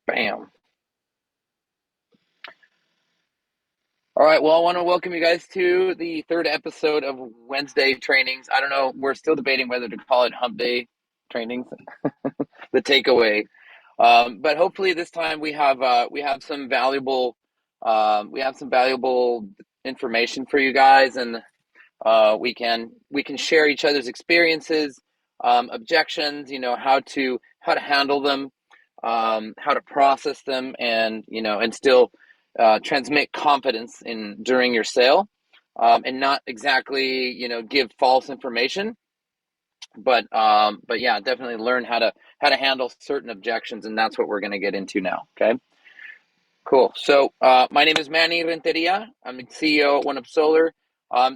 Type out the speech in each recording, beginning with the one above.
Bam. All right. Well, I want to welcome you guys to the third episode of Wednesday trainings. I don't know. We're still debating whether to call it Hump Day trainings, the takeaway. But hopefully this time we have some valuable information for you guys, and we can share each other's experiences, objections. How to handle them, how to process them, and still transmit confidence in during your sale, and not exactly give false information, but yeah, definitely learn how to handle certain objections, and that's what we're going to get into now. Okay. Cool. So my name is Manny Renteria. I'm the CEO at One Up Solar.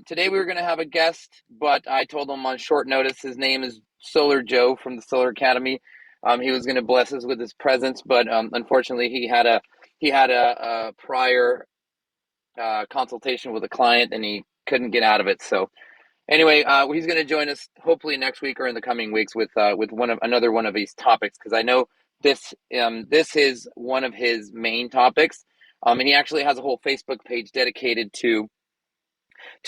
Today we were going to have a guest, but I told him on short notice. His name is Solar Joe from the Solar Academy. He was going to bless us with his presence, but unfortunately he had a prior consultation with a client, and he couldn't get out of it. So anyway, he's going to join us hopefully next week or in the coming weeks with another one of these topics, because I know this is one of his main topics, and he actually has a whole Facebook page dedicated to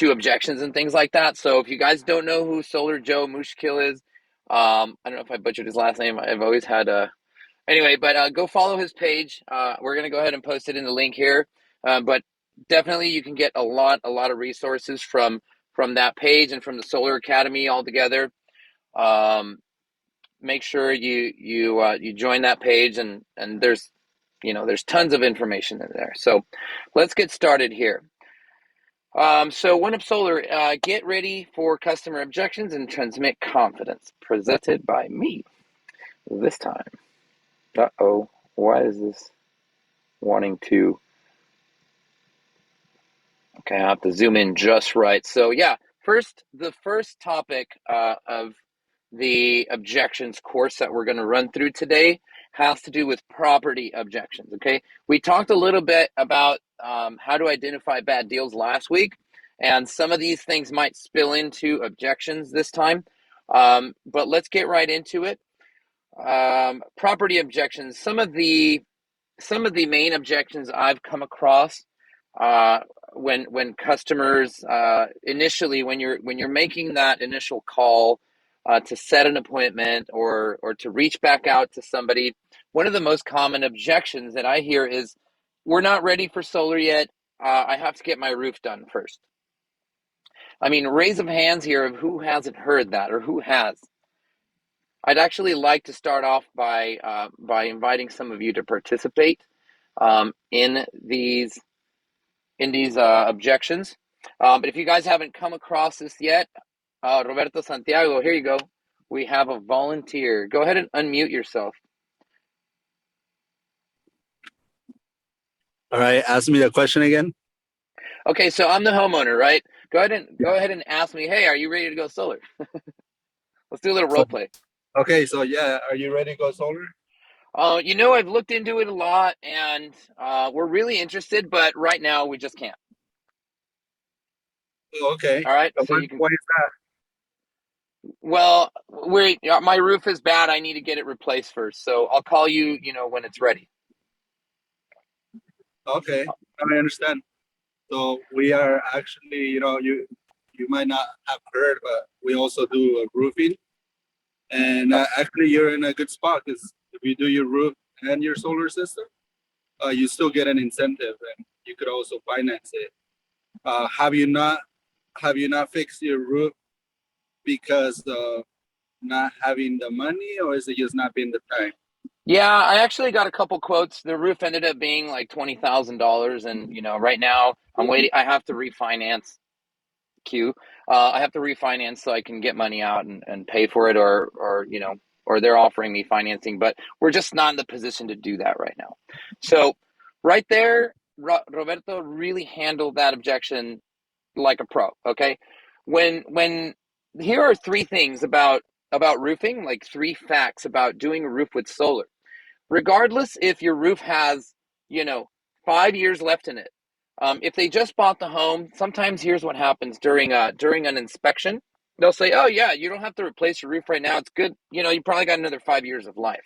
objections and things like that. So if you guys don't know who Solar Joe Mushkill is, I don't know if I butchered his last name. I've always had anyway, but go follow his page. We're going to go ahead and post it in the link here, but definitely you can get a lot of resources from that page and from the Solar Academy altogether. Make sure you join that page, and there's tons of information in there. So let's get started here. So One Up Solar, get ready for customer objections and transmit confidence, presented by me this time. Uh-oh, why is this wanting to? Okay, I have to zoom in just right. So yeah, the first topic of the objections course that we're going to run through today has to do with property objections. Okay, we talked a little bit about how to identify bad deals last week, and some of these things might spill into objections this time. But let's get right into it. Property objections. Some of the main objections I've come across when customers initially, when you're making that initial call to set an appointment or to reach back out to somebody, one of the most common objections that I hear is, "We're not ready for solar yet. I have to get my roof done first." I mean, raise of hands here of who hasn't heard that, or who has. I'd actually like to start off by inviting some of you to participate in these objections. But if you guys haven't come across this yet, Roberto Santiago, here you go. We have a volunteer. Go ahead and unmute yourself. All right, ask me the question again. Okay, so I'm the homeowner, right? Go ahead and ask me, hey, are you ready to go solar? Let's do a little role play. Okay, so yeah, are you ready to go solar? I've looked into it a lot, and we're really interested, but right now we just can't. Oh, okay. All right, So so you can. why is Well, my roof is bad. I need to get it replaced first, so I'll call you, when it's ready. that? Okay, I understand. So we are actually, you might not have heard, but we also do roofing. And actually, you're in a good spot because if you do your roof and your solar system, you still get an incentive, and you could also finance it. Have you not fixed your roof because of not having the money, or is it just not being the time? Yeah, I actually got a couple quotes. The roof ended up being like $20,000, and right now I'm waiting. I have to refinance. I have to refinance so I can get money out and pay for it, or they're offering me financing, but we're just not in the position to do that right now. So, right there, Roberto really handled that objection like a pro. Okay, when here are three things about roofing, like three facts about doing a roof with solar. Regardless if your roof has, you know, 5 years left in it. If they just bought the home, sometimes here's what happens during an inspection. They'll say, "Oh yeah, you don't have to replace your roof right now. It's good. You probably got another 5 years of life."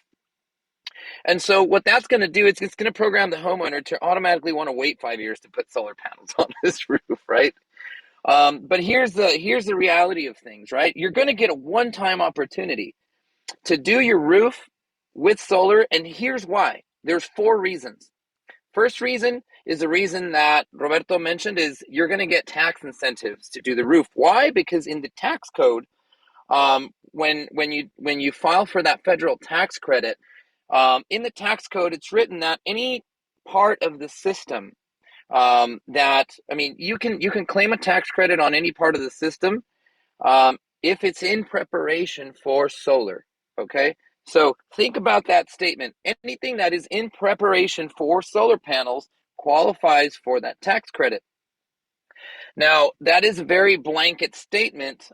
And so what that's going to do is it's going to program the homeowner to automatically want to wait 5 years to put solar panels on this roof, right? But here's the reality of things, right? You're going to get a one-time opportunity to do your roof with solar, and here's why. There's 4 reasons. First reason is the reason that Roberto mentioned is you're going to get tax incentives to do the roof. Why? Because in the tax code, when you file for that federal tax credit, in the tax code, it's written that any part of the system that I mean, you can claim a tax credit on any part of the system if it's in preparation for solar. Okay, so think about that statement. Anything that is in preparation for solar panels qualifies for that tax credit. Now, that is a very blanket statement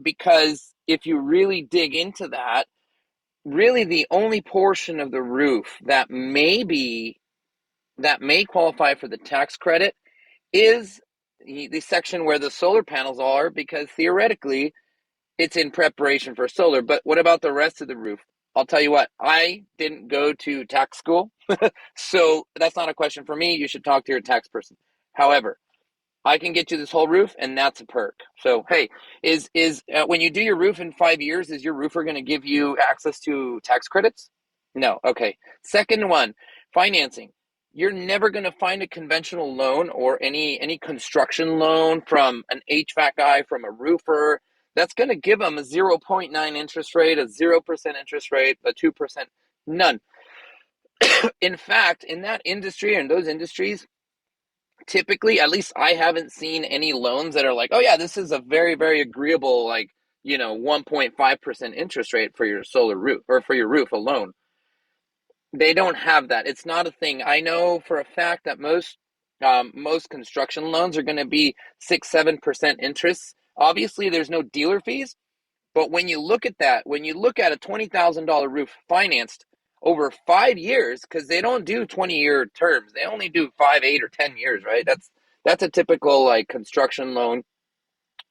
because if you really dig into that, really the only portion of the roof that may qualify for the tax credit is the section where the solar panels are, because theoretically it's in preparation for solar. But what about the rest of the roof? I'll tell you what, I didn't go to tax school, so that's not a question for me. You should talk to your tax person. However, I can get you this whole roof, and that's a perk. So, hey, is when you do your roof in 5 years, is your roofer going to give you access to tax credits? No. Okay. Second one, financing. You're never going to find a conventional loan or any construction loan from an HVAC guy, from a roofer, that's going to give them a 0.9 interest rate, a 0% interest rate, a 2%. None. In fact, in that industry and those industries, typically, at least I haven't seen any loans that are like, oh yeah, this is a very, very agreeable, like, 1.5% interest rate for your solar roof or for your roof alone. They don't have that. It's not a thing. I know for a fact that most construction loans are going to be 6-7% interest. Obviously, there's no dealer fees, but when you look at that, when you look at a $20,000 roof financed over 5 years, because they don't do 20-year terms, they only do 5, 8, or 10 years, right? That's a typical like construction loan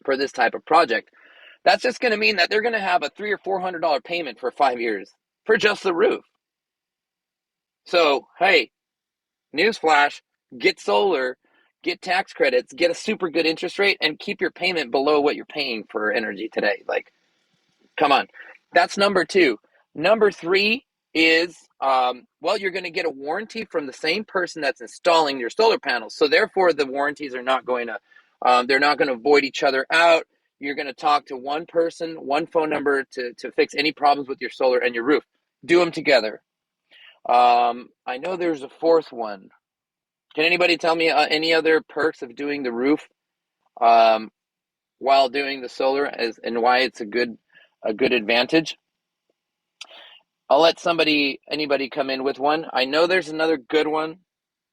for this type of project. That's just going to mean that they're going to have a $300 or $400 payment for 5 years for just the roof. So hey, newsflash: get solar, get tax credits, get a super good interest rate, and keep your payment below what you're paying for energy today. Like, come on. That's number two. Number three is, well, you're going to get a warranty from the same person that's installing your solar panels. So therefore, the warranties are not going to, they're not going to void each other out. You're going to talk to one person, one phone number to fix any problems with your solar and your roof. Do them together. I know there's a fourth one. Can anybody tell me any other perks of doing the roof um, while doing the solar, and why it's a good advantage? I'll let anybody come in with one. I know there's another good one,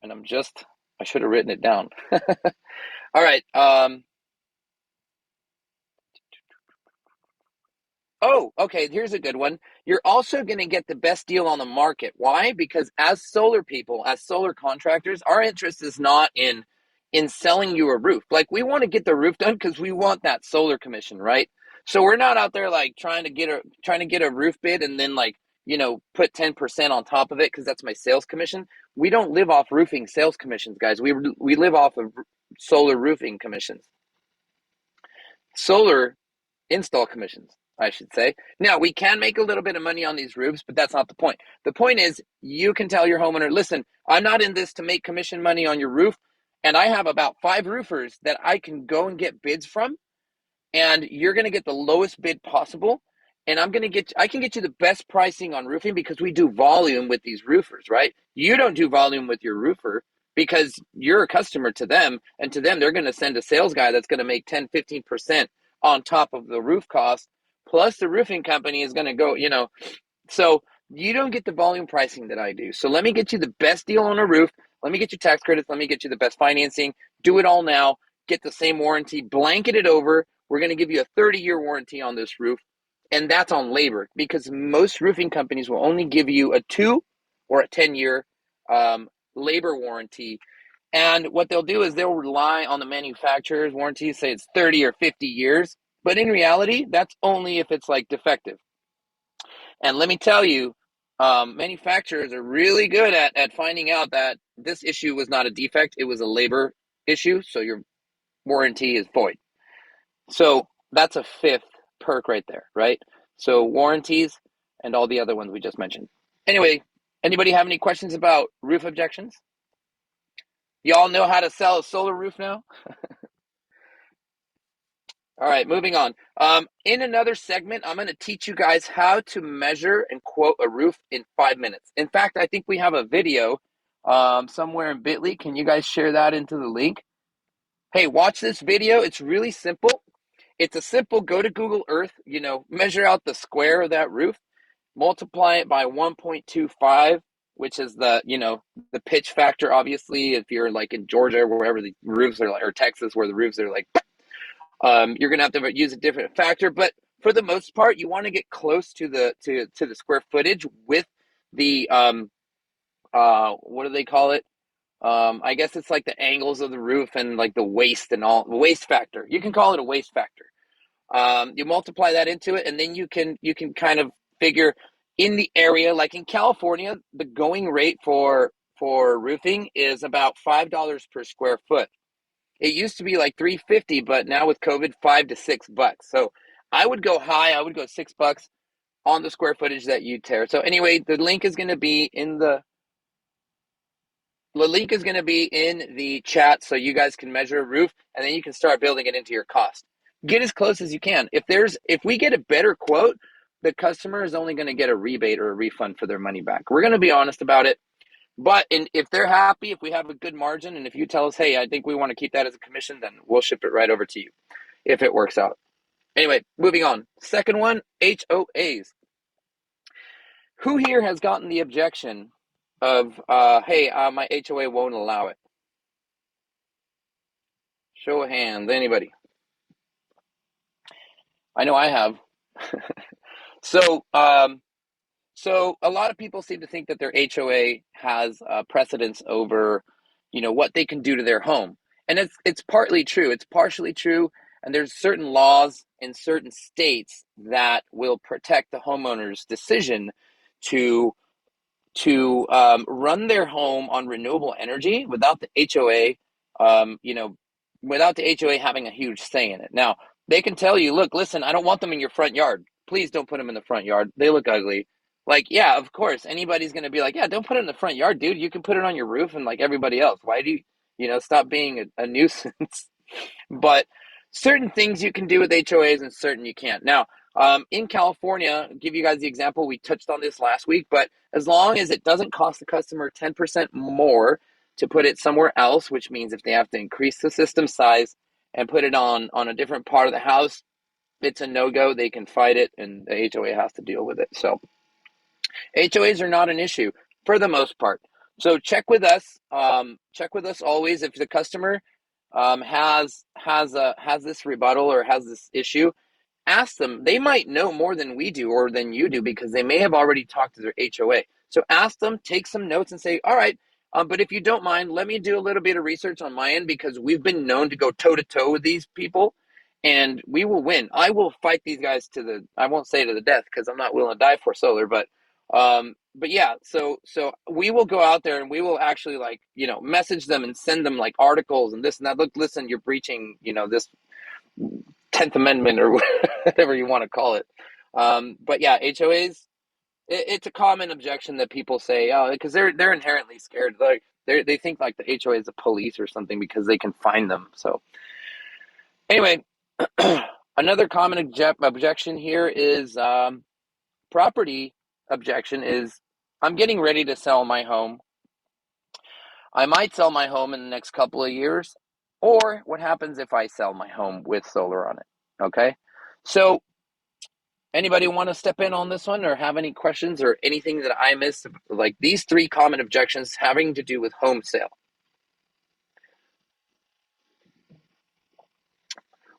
and I should have written it down. All right. Oh, okay. Here's a good one. You're also going to get the best deal on the market. Why? Because as solar people, as solar contractors, our interest is not in selling you a roof. Like, we want to get the roof done because we want that solar commission, right? So we're not out there like trying to get a roof bid and then like put 10% on top of it because that's my sales commission. We don't live off roofing sales commissions, guys. We live off of solar roofing commissions. Solar install commissions, I should say. Now, we can make a little bit of money on these roofs, but that's not the point. The point is, you can tell your homeowner, listen, I'm not in this to make commission money on your roof, and I have about 5 roofers that I can go and get bids from, and you're going to get the lowest bid possible. And I can get you the best pricing on roofing because we do volume with these roofers, right? You don't do volume with your roofer because you're a customer to them, and to them, they're going to send a sales guy that's going to make 10-15% on top of the roof cost. Plus the roofing company is going to go. So you don't get the volume pricing that I do. So let me get you the best deal on a roof. Let me get you tax credits. Let me get you the best financing. Do it all now. Get the same warranty. Blanket it over. We're going to give you a 30-year warranty on this roof. And that's on labor, because most roofing companies will only give you a 2 or a 10-year labor warranty. And what they'll do is they'll rely on the manufacturer's warranty, say it's 30 or 50 years. But in reality, that's only if it's like defective. And let me tell you, Manufacturers are really good at finding out that this issue was not a defect, it was a labor issue, so your warranty is void. So that's a fifth perk right there, right? So warranties and all the other ones we just mentioned. Anyway, anybody have any questions about roof objections? Y'all know how to sell a solar roof now? All right, moving on. In another segment, I'm going to teach you guys how to measure and quote a roof in 5 minutes. In fact, I think we have a video somewhere in Bitly. Can you guys share that into the link? Hey, watch this video. It's really simple. It's a simple go to Google Earth, measure out the square of that roof, multiply it by 1.25, which is the pitch factor. Obviously, if you're like in Georgia or wherever the roofs are, or Texas where the roofs are like, you're going to have to use a different factor. But for the most part, you want to get close to the square footage with the, what do they call it? I guess it's like the angles of the roof and like the waste and all, the waste factor. You can call it a waste factor. You multiply that into it, and then you can kind of figure in the area. Like in California, the going rate for roofing is about $5 per square foot. It used to be like 350, but now with COVID, $5 to $6. So I would go high. I would go $6 on the square footage that you tear. So anyway, the link is going to be in the chat, so you guys can measure a roof, and then you can start building it into your cost. Get as close as you can. If we get a better quote, the customer is only going to get a rebate or a refund for their money back. We're going to be honest about it. But if they're happy, if we have a good margin, and if you tell us, hey, I think we want to keep that as a commission, then we'll ship it right over to you if it works out. Anyway, moving on. Second one, HOAs. Who here has gotten the objection of, hey, my HOA won't allow it? Show of hands, anybody? I know I have. So, so a lot of people seem to think that their HOA has precedence over, what they can do to their home, and it's partly true. It's partially true, and there's certain laws in certain states that will protect the homeowner's decision to run their home on renewable energy without the HOA, without the HOA having a huge say in it. Now, they can tell you, look, listen, I don't want them in your front yard. Please don't put them in the front yard. They look ugly. Like, yeah, of course, anybody's going to be like, yeah, don't put it in the front yard, dude. You can put it on your roof and like everybody else. Why do you, stop being a nuisance? But certain things you can do with HOAs and certain you can't. Now, in California, I'll give you guys the example. We touched on this last week, but as long as it doesn't cost the customer 10% more to put it somewhere else, which means if they have to increase the system size and put it on a different part of the house, it's a no-go. They can fight it, and the HOA has to deal with it. So HOAs are not an issue for the most part. So check with us. Check with us always if the customer has this rebuttal or has this issue. Ask them. They might know more than we do or than you do because they may have already talked to their HOA. So ask them, take some notes, and say, all right, but if you don't mind, let me do a little bit of research on my end because we've been known to go toe to toe with these people, and we will win. I will fight these guys I won't say to the death because I'm not willing to die for solar, but yeah, so we will go out there and we will actually message them and send them like articles and this and that. Look, listen, you're breaching, this 10th Amendment or whatever you want to call it. But yeah, HOAs, it's a common objection that people say, oh, because they're inherently scared. Like they think like the HOA is the police or something because they can find them. So anyway, another common objection here is property objection is I'm getting ready to sell my home. I might sell my home in the next couple of years, or what happens if I sell my home with solar on it? Okay, so anybody want to step in on this one or have any questions or anything that I missed? Like these three common objections having to do with home sale.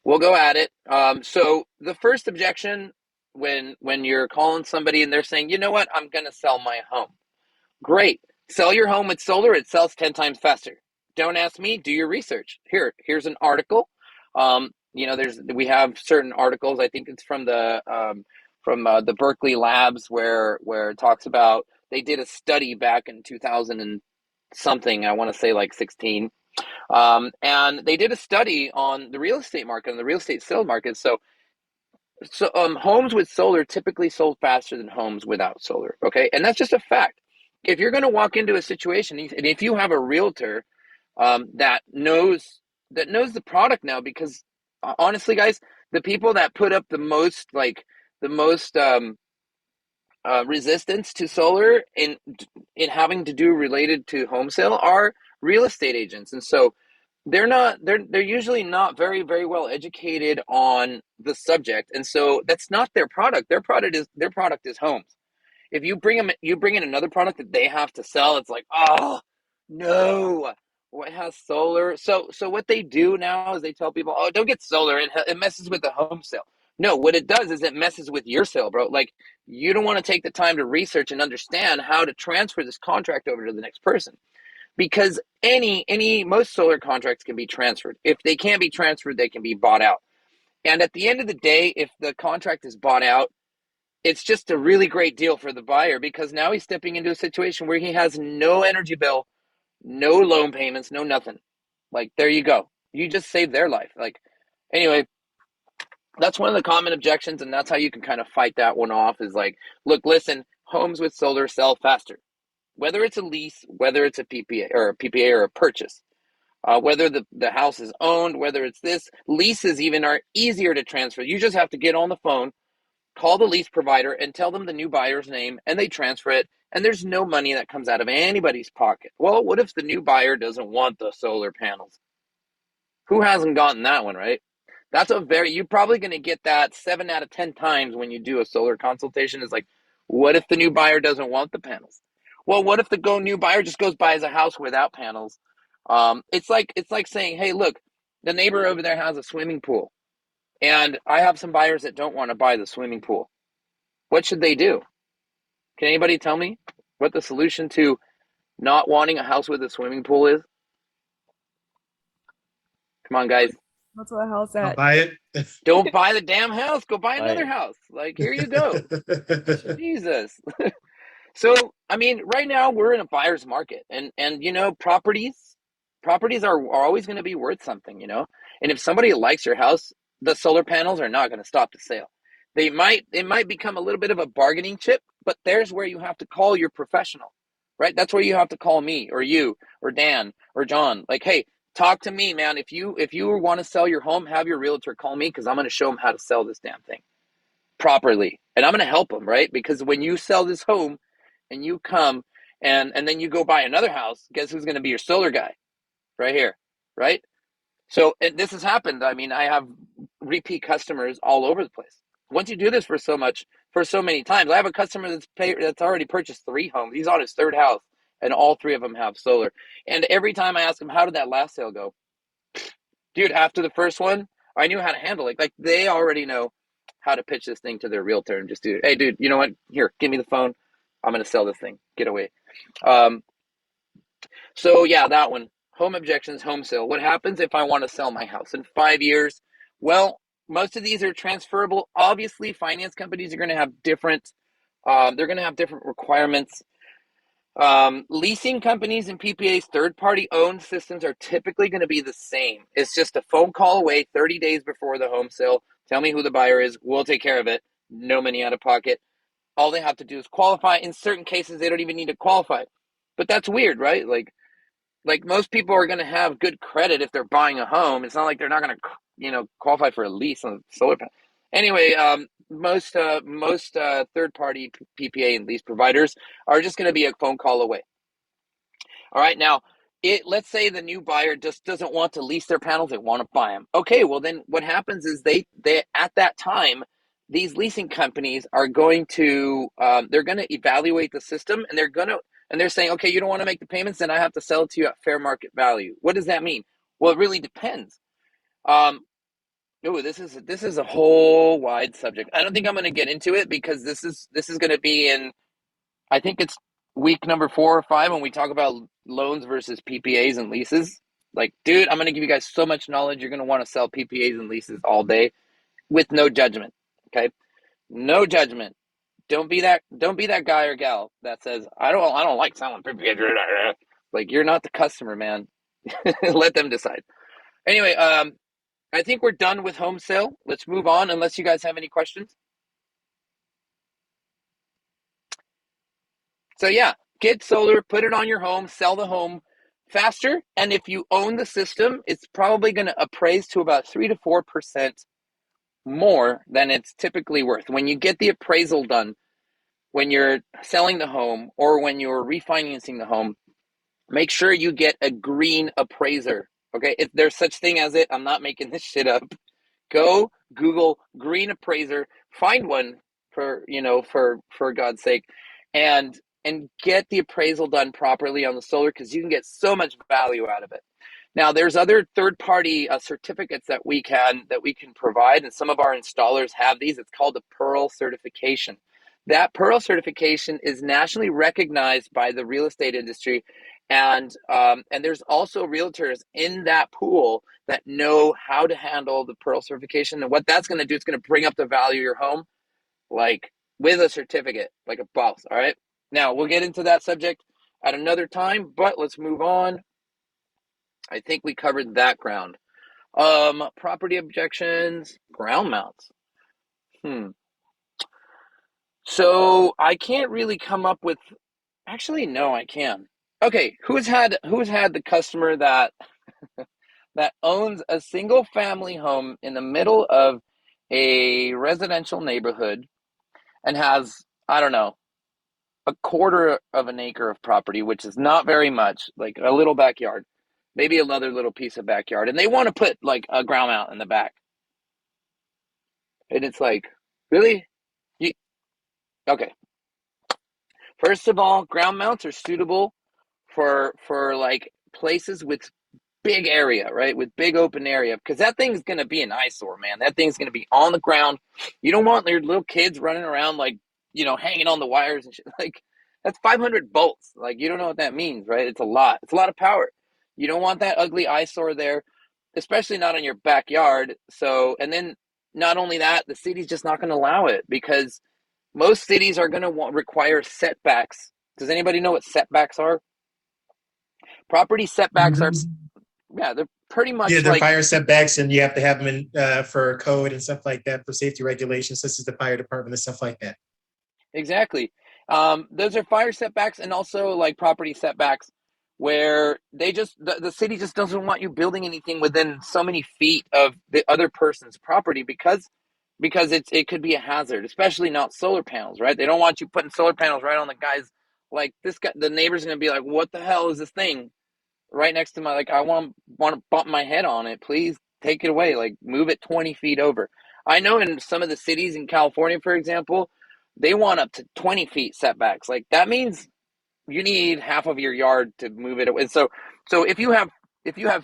We'll go at it. So the first objection when you're calling somebody and they're saying, you know what, I'm going to sell my home. Great. Sell your home with solar. It sells 10 times faster. Don't ask me. Do your research. Here's an article. We have certain articles. I think it's from the Berkeley labs where it talks about they did a study back in 2000 and something, I want to say like 16, and they did a study on the real estate market and the real estate sales market. So homes with solar typically sold faster than homes without solar. Okay, and that's just a fact. If you're going to walk into a situation, and if you have a realtor that knows the product now, because honestly, guys, the people that put up the most resistance to solar in having to do related to home sale are real estate agents, and so they're usually not very well educated on the subject, and so that's not their product. Their product is homes. If you bring in another product that they have to sell, it's like, oh no, what has solar? So what they do now is they tell people, oh, don't get solar, it messes with the home sale. No, what it does is it messes with your sale, bro. Like, you don't want to take the time to research and understand how to transfer this contract over to the next person, because any most solar contracts can be transferred. If they can't be transferred, they can be bought out. And at the end of the day, if the contract is bought out, it's just a really great deal for the buyer, because now he's stepping into a situation where he has no energy bill, no loan payments, no nothing. Like, there you go. You just saved their life. Like, anyway, that's one of the common objections, and that's how you can kind of fight that one off, is like, look, listen, homes with solar sell faster. Whether it's a lease, whether it's a PPA or a purchase, whether the house is owned, whether it's this, leases even are easier to transfer. You just have to get on the phone, call the lease provider, and tell them the new buyer's name, and they transfer it, and there's no money that comes out of anybody's pocket. Well, what if the new buyer doesn't want the solar panels? Who hasn't gotten that one, right? You're probably going to get that 7 out of 10 times when you do a solar consultation. Is like, what if the new buyer doesn't want the panels? Well, what if the new buyer just goes buys a house without panels? It's like saying, hey, look, the neighbor over there has a swimming pool, and I have some buyers that don't want to buy the swimming pool. What should they do? Can anybody tell me what the solution to not wanting a house with a swimming pool is? Come on, guys. That's what house I'll at. buy it. Don't buy the damn house. Go buy Buy another it. house. Like, here you go. Jesus. So, I mean, right now we're in a buyer's market, and properties are always going to be worth something. And if somebody likes your house, the solar panels are not going to stop the sale. It might become a little bit of a bargaining chip, but there's where you have to call your professional, right? That's where you have to call me or you or Dan or John. Like, hey, talk to me, man. If you want to sell your home, have your realtor call me, because I'm going to show them how to sell this damn thing properly, and I'm going to help them, right? Because when you sell this home and you come and then you go buy another house, guess who's going to be your solar guy? Right here, right? So, and this has happened. I mean, I have repeat customers all over the place. Once you do this for so many times, I have a customer that's already purchased 3 homes. He's on his 3rd house, and all 3 of them have solar. And every time I ask him, how did that last sale go? Dude, after the first one, I knew how to handle it. Like, they already know how to pitch this thing to their realtor and just do, hey, dude, you know what? Here, give me the phone. I'm going to sell this thing. Get away. Um, so yeah, that one. Home objections, home sale. What happens if I want to sell my house in 5 years? Well, most of these are transferable. Obviously, finance companies are going to have different. They're going to have different requirements. Leasing companies and PPAs, third-party owned systems, are typically going to be the same. It's just a phone call away 30 days before the home sale. Tell me who the buyer is. We'll take care of it. No money out of pocket. All they have to do is qualify. In certain cases, they don't even need to qualify. But that's weird, right? Like most people are going to have good credit if they're buying a home. It's not like they're not going to, qualify for a lease on a solar panel. Anyway, most third-party PPA and lease providers are just going to be a phone call away. All right, now, let's say the new buyer just doesn't want to lease their panels; they want to buy them. Okay, well then, what happens is they at that time, these leasing companies are going to they're going to evaluate the system, and they're saying, okay, you don't want to make the payments, then I have to sell it to you at fair market value. What does that mean? Well, it really depends. Um, this is a whole wide subject. I don't think I'm going to get into it, because this is going to be in, I think it's week number 4 or 5, when we talk about loans versus PPAs and leases. Like, dude, I'm going to give you guys so much knowledge. You're going to want to sell PPAs and leases all day with no judgment. Okay. No judgment. Don't be that guy or gal that says, I don't like someone. Like, you're not the customer, man. Let them decide. Anyway, I think we're done with home sale. Let's move on unless you guys have any questions. So yeah, get solar, put it on your home, sell the home faster, and if you own the system, it's probably going to appraise to about 3 to 4% more than it's typically worth. When you get the appraisal done, when you're selling the home or when you're refinancing the home, make sure you get a green appraiser. Okay, if there's such thing as it, I'm not making this shit up. Go Google green appraiser, find one for God's sake, and get the appraisal done properly on the solar because you can get so much value out of it. Now, there's other third-party certificates that we can provide, and some of our installers have these. It's called the Pearl certification. That Pearl certification is nationally recognized by the real estate industry, and there's also realtors in that pool that know how to handle the Pearl certification. And what that's going to do, it's going to bring up the value of your home, like with a certificate, like a boss. All right. Now we'll get into that subject at another time, but let's move on. I think we covered that ground. Property objections, ground mounts. Hmm. So I can't really come up with. Actually, no, I can. Okay, who's had the customer that owns a single family home in the middle of a residential neighborhood and has, I don't know, a quarter of an acre of property, which is not very much, like a little backyard, maybe another little piece of backyard, and they want to put like a ground mount in the back. And it's like, really? You, okay. First of all, ground mounts are suitable for like places with big area, right? With big open area, because that thing's going to be an eyesore, man. That thing's going to be on the ground. You don't want your little kids running around like, hanging on the wires and shit. Like, that's 500 volts. Like, you don't know what that means, right? It's a lot. It's a lot of power. You don't want that ugly eyesore there, especially not in your backyard. So, and then not only that, the city's just not going to allow it because most cities are going to require setbacks. Does anybody know what setbacks are? Property setbacks are, Mhm. yeah, they're pretty Yeah, much they're like. fire setbacks, and you have to have them in for code and stuff like that for safety regulations, such as the fire department and stuff like that. Exactly. Those are fire setbacks and also like property setbacks where the city just doesn't want you building anything within so many feet of the other person's property because it could be a hazard, especially not solar panels, right? They don't want you putting solar panels right on the guy's, like, this guy, the neighbor's gonna be like, what the hell is this thing right next to my, like, I want to bump my head on it. Please take it away. Like, move it 20 feet over. I know in some of the cities in California, for example, they want up to 20 feet setbacks. Like, that means you need half of your yard to move it away. So if you have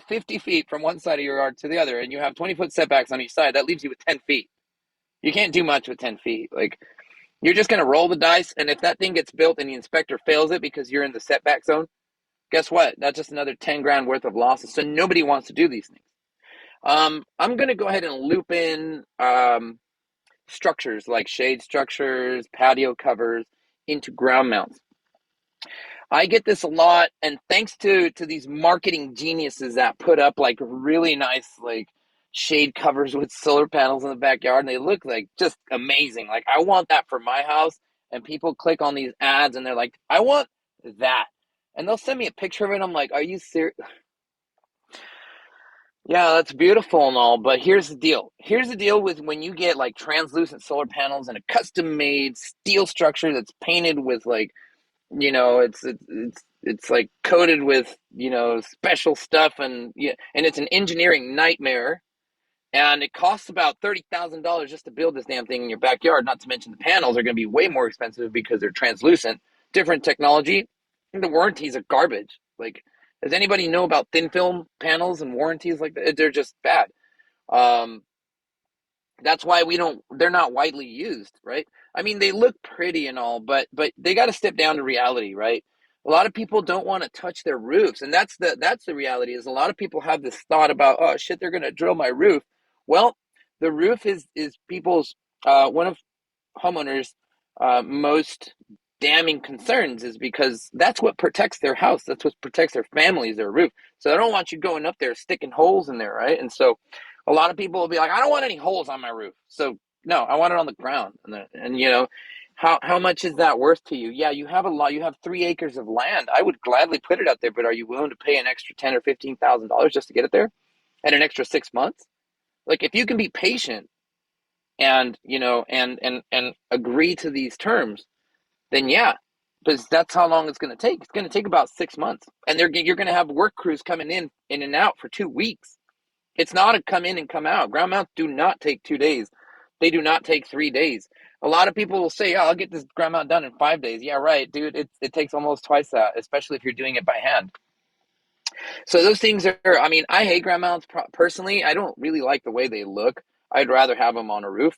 50 feet from one side of your yard to the other and you have 20-foot setbacks on each side, that leaves you with 10 feet. You can't do much with 10 feet. Like, you're just going to roll the dice. And if that thing gets built and the inspector fails it because you're in the setback zone, guess what? That's just another 10 grand worth of losses. So nobody wants to do these things. I'm going to go ahead and loop in structures like shade structures, patio covers into ground mounts. I get this a lot, and thanks to these marketing geniuses that put up like really nice like shade covers with solar panels in the backyard, and they look like just amazing. Like, I want that for my house, and people click on these ads and they're like, I want that. And they'll send me a picture of it. I'm like, are you serious? Yeah, that's beautiful and all, but here's the deal. Here's the deal with when you get like translucent solar panels and a custom made steel structure that's painted with like, it's like coated with, special stuff, and yeah, and it's an engineering nightmare, and it costs about $30,000 just to build this damn thing in your backyard, not to mention the panels are going to be way more expensive because they're translucent, different technology, and the warranties are garbage. Like, does anybody know about thin film panels and warranties like that? They're just bad. Um, that's why they're not widely used, right? I mean, they look pretty and all, but they got to step down to reality, right? A lot of people don't want to touch their roofs, and that's the reality. Is a lot of people have this thought about, oh shit, they're going to drill my roof. Well, the roof is people's one of homeowners' most damning concerns is because that's what protects their house. That's what protects their families, their roof. So I don't want you going up there sticking holes in there, right? And so a lot of people will be like, I don't want any holes on my roof. So no, I want it on the ground. And you know, how much is that worth to you? Yeah, you have a lot. You have 3 acres of land. I would gladly put it out there, but are you willing to pay an extra $10,000 or $15,000 just to get it there, and an extra 6 months? Like, if you can be patient and you know and agree to these terms, then yeah, because that's how long it's going to take. It's going to take about 6 months, and you're going to have work crews coming in and out for 2 weeks. It's not a come in and come out. Ground mounts do not take 2 days. They do not take 3 days. A lot of people will say, "Oh, I'll get this ground mount done in 5 days." Yeah, right, dude. It takes almost twice that, especially if you're doing it by hand. So those things are. I mean, I hate ground mounts personally. I don't really like the way they look. I'd rather have them on a roof.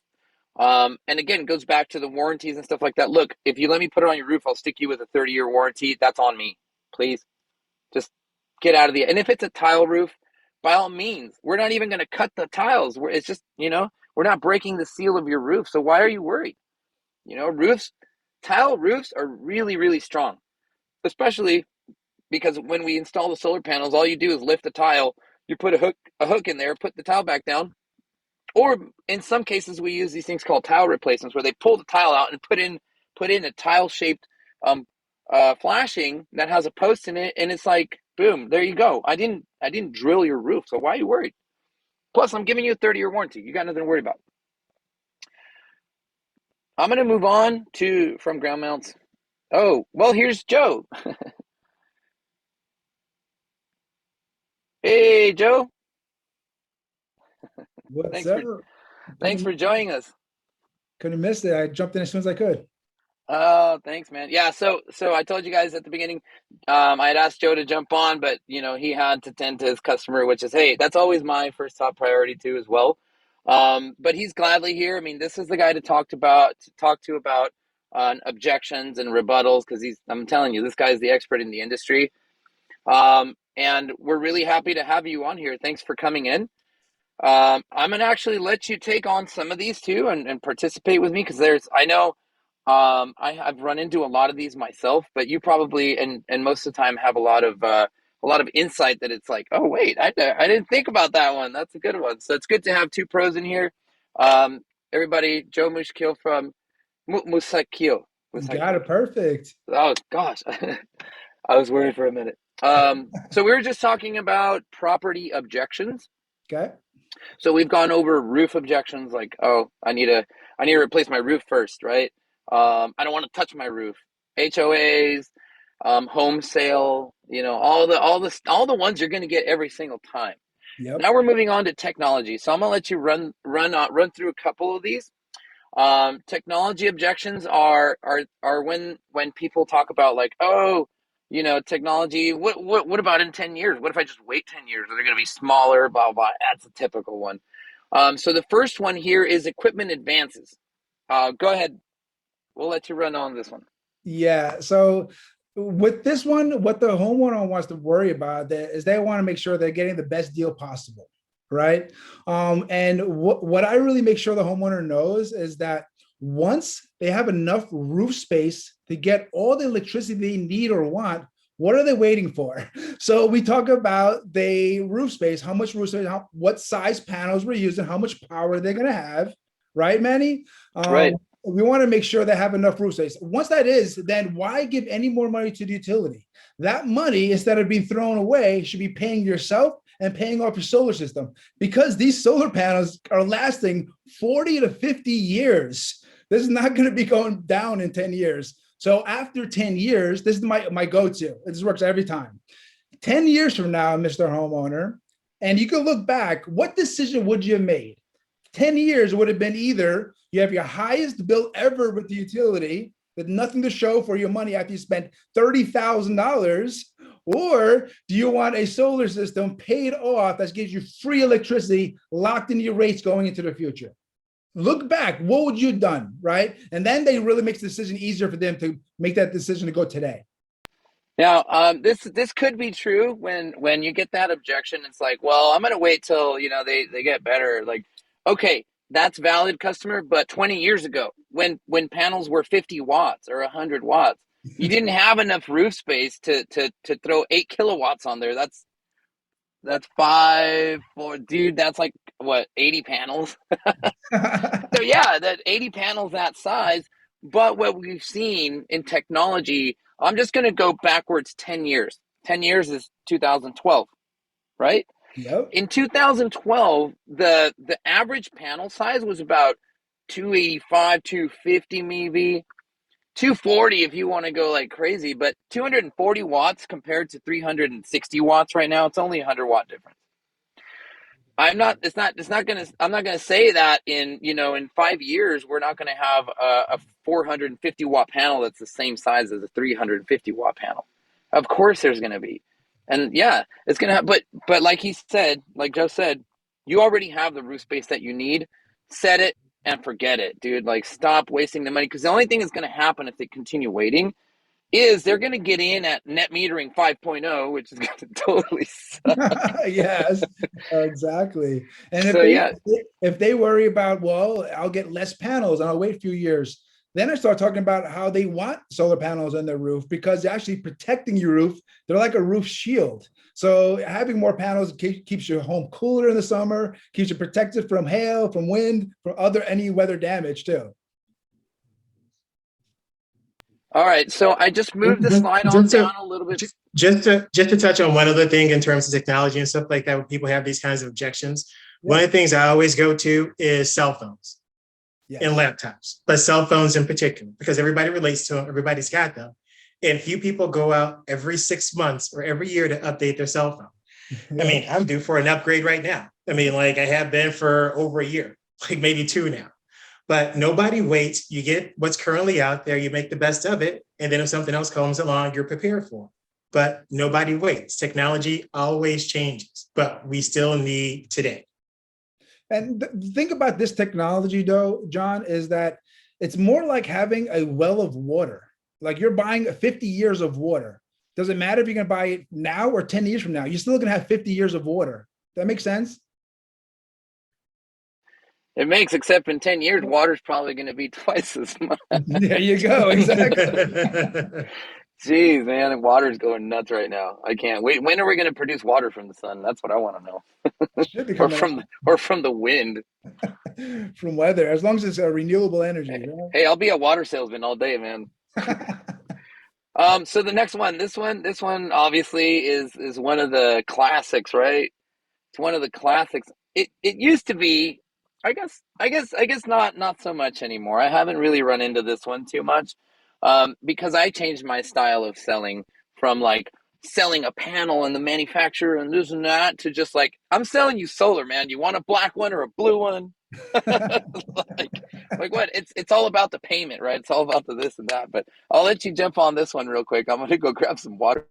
And again, it goes back to the warranties and stuff like that. Look, if you let me put it on your roof, I'll stick you with a 30-year warranty. That's on me. Please, just get out of the. And if it's a tile roof, by all means, we're not even going to cut the tiles. It's just, we're not breaking the seal of your roof. So why are you worried? Tile roofs are really, really strong, especially because when we install the solar panels, all you do is lift the tile. You put a hook in there, put the tile back down. Or in some cases, we use these things called tile replacements, where they pull the tile out and put in a tile shaped flashing that has a post in it, and it's like, boom, there you go. I didn't drill your roof, so why are you worried? Plus, I'm giving you a 30-year warranty. You got nothing to worry about. I'm gonna move on from ground mounts. Oh, well, here's Joe. Hey, Joe. What's Thanks for up? thanks for joining us. Couldn't miss it. I jumped in as soon as I could. Oh, thanks, man. Yeah, so I told you guys at the beginning, I had asked Joe to jump on, but he had to tend to his customer, which is, hey, that's always my first top priority too, as well. But he's gladly here. I mean, this is the guy to talk to about objections and rebuttals, because I'm telling you, this guy's the expert in the industry. And we're really happy to have you on here. Thanks for coming in. I'm gonna actually let you take on some of these too, and participate with me, because I know I've run into a lot of these myself, but you probably and most of the time have a lot of insight that it's like, oh wait, I didn't think about that one. That's a good one. So it's good to have two pros in here. Um, Everybody, Joe Mushkil from Musakil. You got Musakil. it perfect. Oh gosh, I was worried for a minute. So we were just talking about property objections. Okay. So we've gone over roof objections, like, oh, I need to replace my roof first, right? I don't want to touch my roof. HOAs, home sale, all the ones you're going to get every single time. Yep. Now we're moving on to technology. So I'm going to let you run through a couple of these. Technology objections are when people talk about, like, oh, technology. What about in 10 years? What if I just wait 10 years? Are they going to be smaller? Blah blah. That's a typical one. So the first one here is equipment advances. Go ahead. We'll let you run on this one. Yeah. So with this one, what the homeowner wants to worry about is they want to make sure they're getting the best deal possible, right? And what I really make sure the homeowner knows is that once they have enough roof space to get all the electricity they need or want, what are they waiting for? So we talk about the roof space, how much roof space, what size panels we're using, how much power they're going to have, right, Manny? Right. We want to make sure they have enough roof space. Once that is, then why give any more money to the utility? That money, instead of being thrown away, should be paying yourself and paying off your solar system, because these solar panels are lasting 40 to 50 years. This is not going to be going down in 10 years. So after 10 years, this is my go-to. This works every time. 10 years from now, Mr. Homeowner, and you can look back, what decision would you have made? 10 years would have been either you have your highest bill ever with the utility with nothing to show for your money after you spent $30,000, or do you want a solar system paid off that gives you free electricity locked into your rates going into the future? Look back, what would you have done, right? And then they really makes the decision easier for them to make that decision to go today. Now, this could be true when you get that objection. It's like, well, I'm going to wait till they get better. Like, okay, that's valid, customer. But 20 years ago, when panels were 50 watts or 100 watts, you didn't have enough roof space to throw 8 kilowatts on there. That's five, four, dude. That's like what, 80 panels. So yeah, that 80 panels that size. But what we've seen in technology, I'm just going to go backwards 10 years. 10 years is 2012, right? Yep. In 2012, the average panel size was about 285, 250 maybe. 240 if you want to go like crazy, but 240 watts compared to 360 watts right now, it's only a 100-watt difference. I'm not gonna say that in 5 years we're not gonna have a 450-watt panel that's the same size as a 350-watt panel. Of course there's gonna be. And yeah, it's gonna have, but like Joe said, you already have the roof space that you need. Set it and forget it, dude. Like, stop wasting the money, because the only thing that's gonna happen if they continue waiting is they're going to get in at net metering 5.0, which is going to totally suck. Yes, exactly. And So yeah, if they worry about, well, I'll get less panels and I'll wait a few years, then I start talking about how they want solar panels on their roof because they're actually protecting your roof. They're like a roof shield. So having more panels keeps your home cooler in the summer, keeps you protected from hail, from wind, from any weather damage too. all right. So I just moved the slide on down a little bit. Just to touch on one other thing in terms of technology and stuff like that, when people have these kinds of objections, one of the things I always go to is cell phones and laptops, but cell phones in particular, because everybody relates to them, everybody's got them. And few people go out every 6 months or every year to update their cell phone. I mean, I'm due for an upgrade right now. I mean, like, I have been for over a year, like maybe 2 now. But nobody waits. You get what's currently out there, you make the best of it, and then if something else comes along, you're prepared for it. But nobody waits. Technology always changes, but we still need today. And the thing about this technology, though, John, is that it's more like having a well of water. Like, you're buying 50 years of water. Doesn't matter if you're going to buy it now or 10 years from now. You're still going to have 50 years of water. That makes sense? It makes, except in 10 years, water's probably going to be twice as much. There you go. Exactly. Jeez, man, the water's going nuts right now. I can't wait. When are we going to produce water from the sun? That's what I want to know. Should be or coming from the wind. from weather, as long as it's a renewable energy. Right? Hey, I'll be a water salesman all day, man. So the next one, this one obviously is one of the classics, right? It's one of the classics. It used to be, I guess not so much anymore. I haven't really run into this one too much, because I changed my style of selling from like selling a panel and the manufacturer and this and that to just like, I'm selling you solar, man. You want a black one or a blue one? like what? It's all about the payment, right? It's all about the this and that. But I'll let you jump on this one real quick. I'm gonna go grab some water.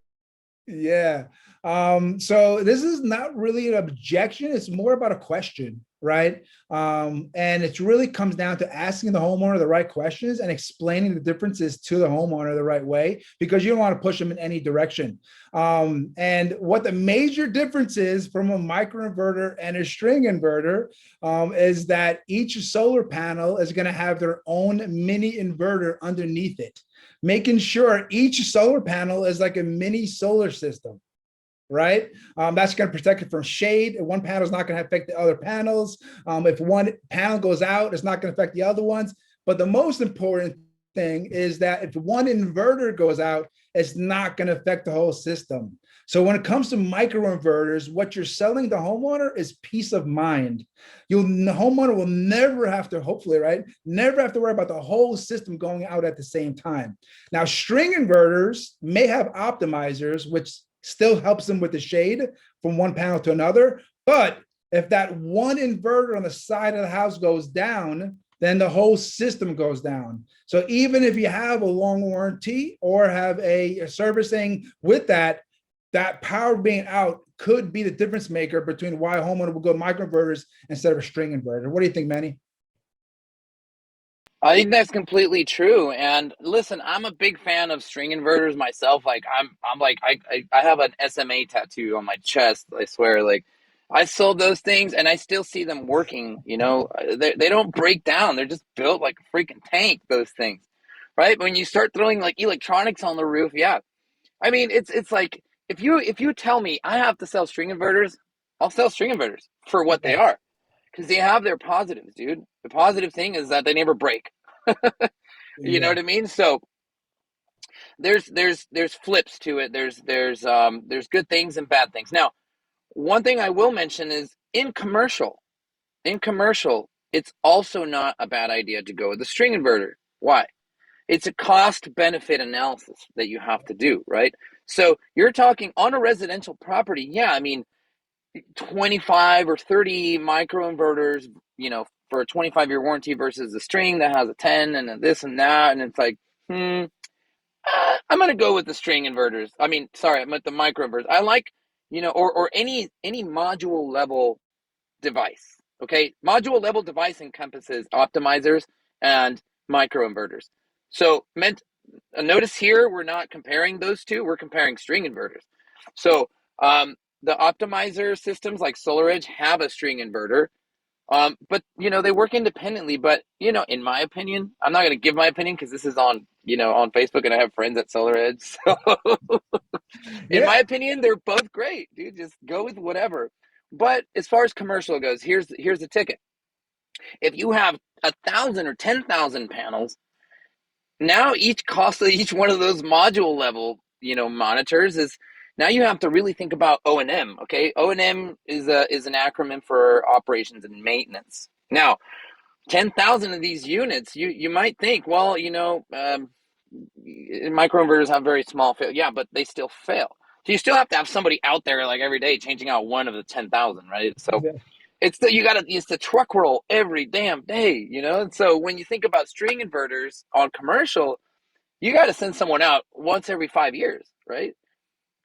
Yeah. So this is not really an objection. It's more about a question, right? And it really comes down to asking the homeowner the right questions and explaining the differences to the homeowner the right way, because you don't want to push them in any direction. And what the major difference is from a microinverter and a string inverter is that each solar panel is going to have their own mini inverter underneath it, making sure each solar panel is like a mini solar system, right? That's going to protect it from shade. One panel is not going to affect the other panels. If one panel goes out, it's not going to affect the other ones. But the most important thing is that if one inverter goes out, it's not going to affect the whole system. So when it comes to microinverters, what you're selling the homeowner is peace of mind. The homeowner will never have to, hopefully, right? Never have to worry about the whole system going out at the same time. Now, string inverters may have optimizers, which still helps them with the shade from one panel to another. But if that one inverter on the side of the house goes down, then the whole system goes down. So even if you have a long warranty or have a servicing with that power being out could be the difference maker between why a homeowner will go microinverters instead of a string inverter. What do you think, Manny? I think that's completely true. And listen, I'm a big fan of string inverters myself. Like I'm like I have an SMA tattoo on my chest, I swear. Like I sold those things and I still see them working. You know, they don't break down. They're just built like a freaking tank, those things, right? When you start throwing like electronics on the roof, yeah. I mean, it's like if you tell me I have to sell string inverters, I'll sell string inverters for what they are because they have their positives, dude. The positive thing is that they never break. You know Yeah. what I mean? So there's flips to it. There's good things and bad things. Now, one thing I will mention is in commercial, it's also not a bad idea to go with a string inverter. Why? It's a cost benefit analysis that you have to do, right? So you're talking on a residential property. Yeah, I mean, 25 or 30 microinverters, for a 25-year warranty versus a string that has a 10 and a this and that. And it's like, I'm going to go with the string inverters. I mean, sorry, I'm at the microinverters. I like, or any module level device. Okay, module level device encompasses optimizers and microinverters. So notice here we're not comparing those two, we're comparing string inverters. So the optimizer systems like SolarEdge have a string inverter, but they work independently. But in my opinion, I'm not going to give my opinion because this is on Facebook and I have friends at SolarEdge. So in my Yeah. opinion, they're both great, dude. Just go with whatever. But as far as commercial goes, here's the ticket. If you have 1,000 or 10,000 panels, now each cost of each one of those module level, monitors is now you have to really think about O&M. Okay, O&M is an acronym for operations and maintenance. Now, 10,000 of these units, you might think, well, microinverters have very small fail. Yeah, but they still fail. So you still have to have somebody out there like every day changing out one of the 10,000, right? So it's the truck roll every damn day, And so when you think about string inverters on commercial, you got to send someone out once every 5 years, right?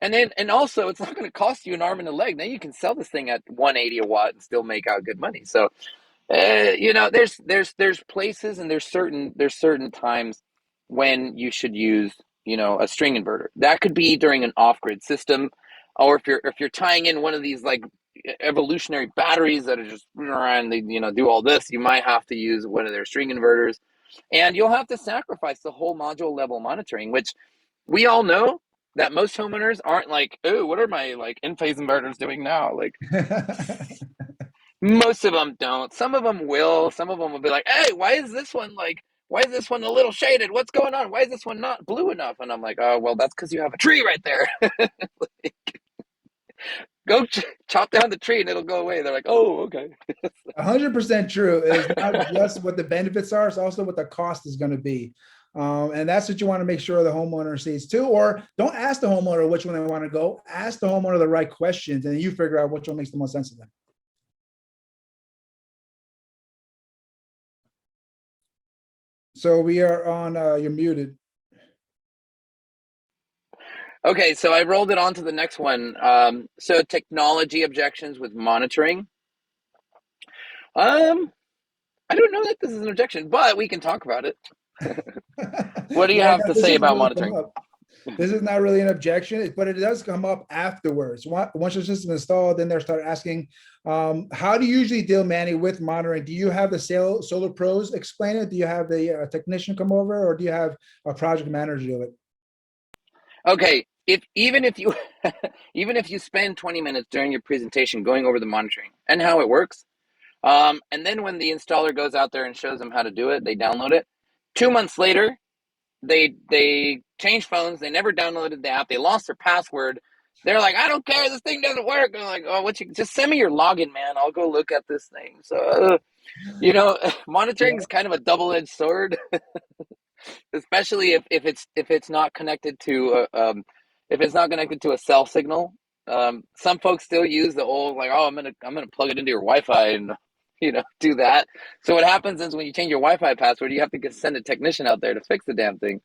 And also it's not going to cost you an arm and a leg. Now you can sell this thing at 180 a watt and still make out good money. So there's places and there's certain times when you should use a string inverter. That could be during an off-grid system, or if you're tying in one of these like evolutionary batteries that are just and they do all this, you might have to use one of their string inverters, and you'll have to sacrifice the whole module level monitoring, which we all know that most homeowners aren't like, oh, what are my like in-phase inverters doing now? Like most of them don't. Some of them will. Some of them will be like, hey, why is this one a little shaded? What's going on? Why is this one not blue enough? And I'm like, oh, well, that's because you have a tree right there. Go chop down the tree and it'll go away. They're like, oh, okay. 100% true. It's not just what the benefits are, it's also what the cost is going to be. And that's what you want to make sure the homeowner sees too. Or don't ask the homeowner which one they want to go. Ask the homeowner the right questions, and you figure out which one makes the most sense to them. So we are on, you're muted. Okay, so I rolled it on to the next one. So technology objections with monitoring. I don't know that this is an objection, but we can talk about it. What do you Yeah, have to this say is about really come monitoring? up. This is not really an objection, but it does come up afterwards. Once your system is installed, then they'll start asking, how do you usually deal, Manny, with monitoring? Do you have the Solar Pros explain it? Do you have the technician come over, or do you have a project manager do it? Okay, even if you even if you spend 20 minutes during your presentation going over the monitoring and how it works, and then when the installer goes out there and shows them how to do it, they download it. 2 months later, they change phones. They never downloaded the app. They lost their password. They're like, I don't care. This thing doesn't work. I'm like, oh, what you just send me your login, man. I'll go look at this thing. So, monitoring is kind of a double-edged sword, especially if it's not connected to a cell signal. Some folks still use the old like, oh, I'm gonna plug it into your Wi-Fi and do that. So what happens is when you change your Wi-Fi password, you have to send a technician out there to fix the damn thing.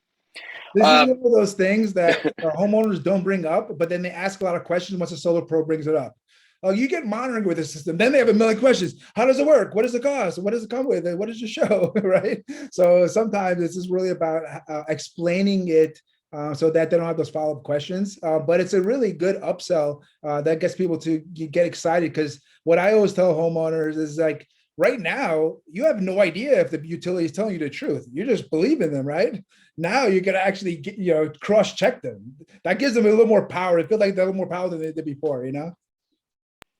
This is one of those things that homeowners don't bring up, but then they ask a lot of questions once a Solar Pro brings it up. Oh, you get monitoring with the system. Then they have a million questions. How does it work? What does it cost? What does it come with? What does it show? Right? So sometimes it's just really about explaining it so that they don't have those follow-up questions. But it's a really good upsell that gets people to get excited, because what I always tell homeowners is like, right now, you have no idea if the utility is telling you the truth. You just believe in them, right? Now you're gonna actually get, cross-check them. That gives them a little more power. It feels like they have a little more power than they did before,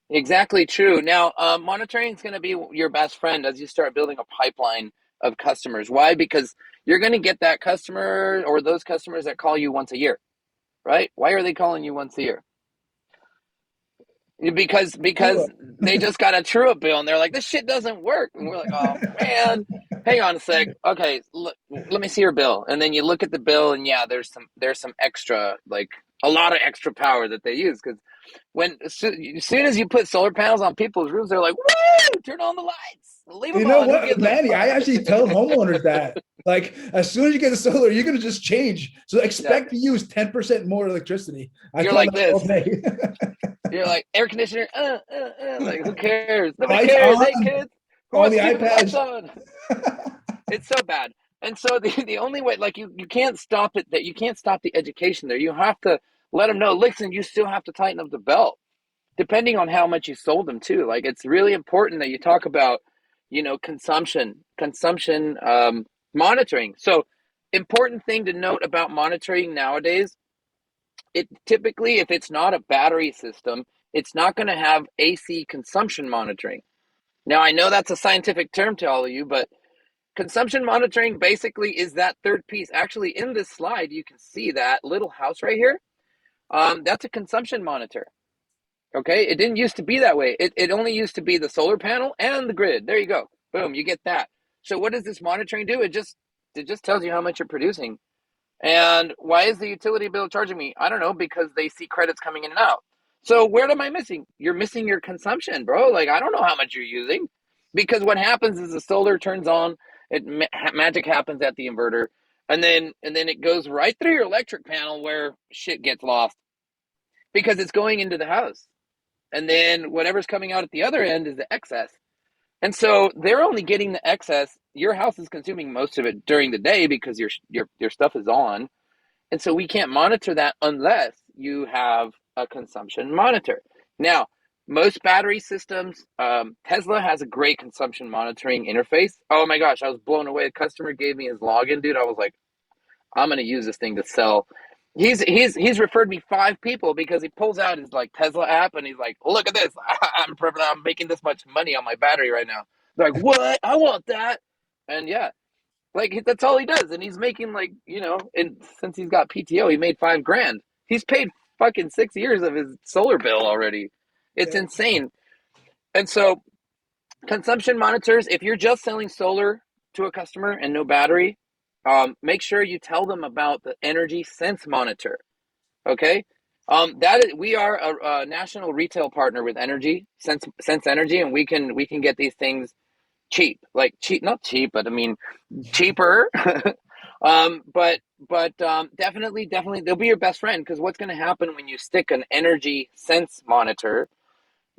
Exactly true. Now, monitoring is going to be your best friend as you start building a pipeline of customers. Why? Because you're going to get that customer or those customers that call you once a year, right? Why are they calling you once a year? Because they just got a true up bill and they're like, this shit doesn't work. And we're like, oh man, hang on a sec. Okay, look, let me see your bill. And then you look at the bill, and yeah, there's some extra, like a lot of extra power that they use, because as soon as you put solar panels on people's roofs, they're like, woo, turn on the lights, leave them You know on. Who what, gives a Manny? I fuck? actually tell homeowners that, like, as soon as you get the solar, you're gonna just change. So expect to use 10% more electricity. I You're tell like them all this. day. You're like, air conditioner, like, who cares? Nobody Lights cares. on Hey kids, who on wants the to keep the lights iPads. on? It's so bad. And so the only way, like, you can't stop it, that you can't stop the education there. You have to let them know, listen, you still have to tighten up the belt, depending on how much you sold them too. Like, it's really important that you talk about, consumption monitoring. So important thing to note about monitoring nowadays, it typically, if it's not a battery system, it's not going to have AC consumption monitoring. Now, I know that's a scientific term to all of you, but consumption monitoring basically is that third piece. Actually, in this slide, you can see that little house right here. That's a consumption monitor. Okay, it didn't used to be that way. It only used to be the solar panel and the grid. There you go. Boom, you get that. So what does this monitoring do? It just tells you how much you're producing. And why is the utility bill charging me? I don't know, because they see credits coming in and out. So where am I missing? You're missing your consumption, bro. Like, I don't know how much you're using, because what happens is the solar turns on, magic happens at the inverter, and then it goes right through your electric panel where shit gets lost because it's going into the house. And then whatever's coming out at the other end is the excess. And so they're only getting the excess. Your house is consuming most of it during the day because your stuff is on. And so we can't monitor that unless you have a consumption monitor. Now, most battery systems, Tesla has a great consumption monitoring interface. Oh my gosh, I was blown away. A customer gave me his login, dude. I was like, I'm going to use this thing to sell. He's referred me 5 people because he pulls out his like Tesla app and he's like, look at this. I'm making this much money on my battery right now. They're like, what? I want that. And yeah, like, that's all he does. And he's making, like, and since he's got PTO, he made $5,000. He's paid fucking 6 years of his solar bill already. It's Yeah. insane. And so consumption monitors, if you're just selling solar to a customer and no battery, make sure you tell them about the energy sense monitor. Okay. We are a national retail partner with Sense Energy, and we can get these things cheap, not cheap, but I mean cheaper. But definitely they'll be your best friend, because what's going to happen when you stick an energy sense monitor?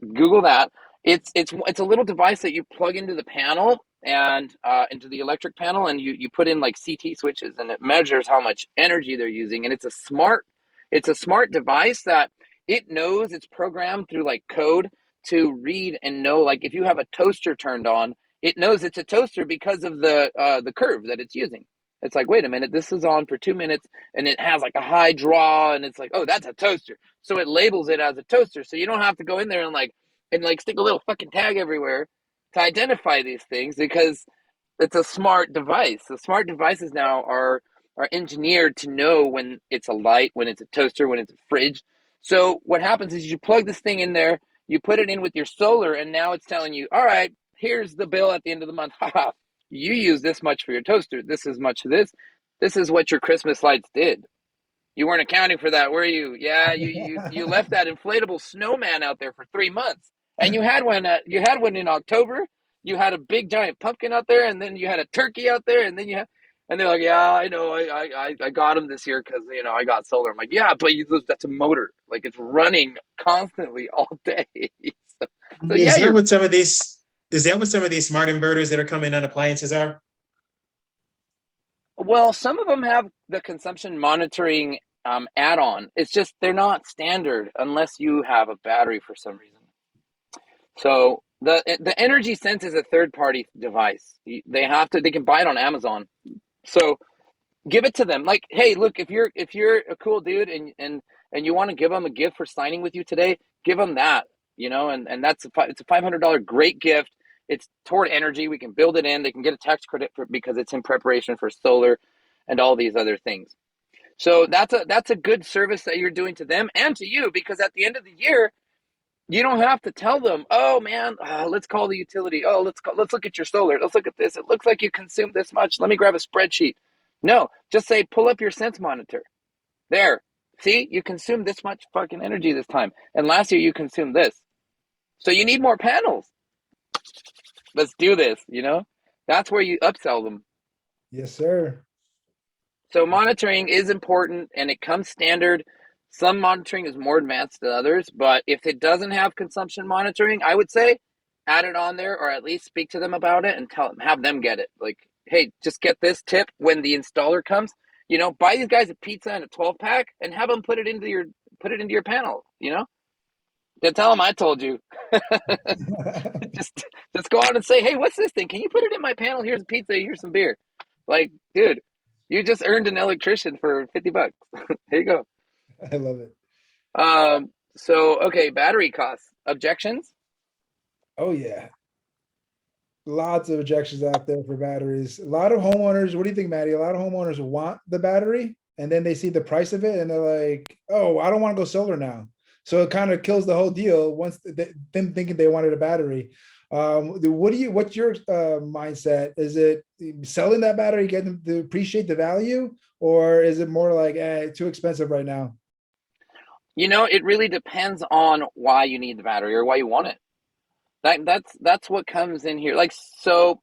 Google that. It's a little device that you plug into the panel and into the electric panel, and you put in like CT switches, and it measures how much energy they're using. And it's a smart device that it knows. It's programmed through like code to read and know, like, if you have a toaster turned on, it knows it's a toaster because of the curve that it's using. It's like, wait a minute, this is on for 2 minutes and it has like a high draw, and it's like, oh, that's a toaster. So it labels it as a toaster. So you don't have to go in there and stick a little fucking tag everywhere to identify these things, because it's a smart device. The smart devices now are engineered to know when it's a light, when it's a toaster, when it's a fridge. So what happens is you plug this thing in there, you put it in with your solar, and now it's telling you, all right, here's the bill at the end of the month. Haha, you use this much for your toaster. This is much of this. This is what your Christmas lights did. You weren't accounting for that, were you? Yeah, you left that inflatable snowman out there for 3 months, and you had one. You had one in October. You had a big giant pumpkin out there, and then you had a turkey out there, and then and they're like, yeah, I know, I got them this year because I got solar. I'm like, yeah, but that's a motor, like, it's running constantly all day. so Is yeah, that what some of these? Is that what some of these smart inverters that are coming on appliances are? Well, some of them have the consumption monitoring add-on. It's just they're not standard unless you have a battery for some reason. So the Energy Sense is a third-party device. They can buy it on Amazon. So give it to them. Like, hey, look, if you're a cool dude and you want to give them a gift for signing with you today, give them that. And it's a $500 great gift. It's toward energy. We can build it in. They can get a tax credit because it's in preparation for solar and all these other things. So that's a good service that you're doing to them and to you, because at the end of the year, you don't have to tell them, oh man, let's call the utility. Oh, let's look at your solar. Let's look at this. It looks like you consumed this much. Let me grab a spreadsheet. No, just say, pull up your sense monitor. There. See, you consumed this much fucking energy this time. And last year you consumed this. So you need more panels. Let's do this, That's where you upsell them. Yes, sir. So monitoring is important and it comes standard. Some monitoring is more advanced than others, but if it doesn't have consumption monitoring, I would say add it on there, or at least speak to them about it and have them get it. Like, hey, just get this tip when the installer comes. Buy these guys a pizza and a 12-pack and have them put it into your panel. Then tell them I told you. just go out and say, hey, what's this thing? Can you put it in my panel? Here's a pizza. Here's some beer. Like, dude, you just earned an electrician for $50. Here you go. I love it. So, okay, battery costs. Objections? Oh yeah. Lots of objections out there for batteries. A lot of homeowners, what do you think, Maddie? A lot of homeowners want the battery and then they see the price of it and they're like, oh, I don't want to go solar now. So it kind of kills the whole deal once them thinking they wanted a battery. What's your mindset? Is it selling that battery, getting them to appreciate the value, or is it more like, too expensive right now? It really depends on why you need the battery or why you want it. That's what comes in here. Like, so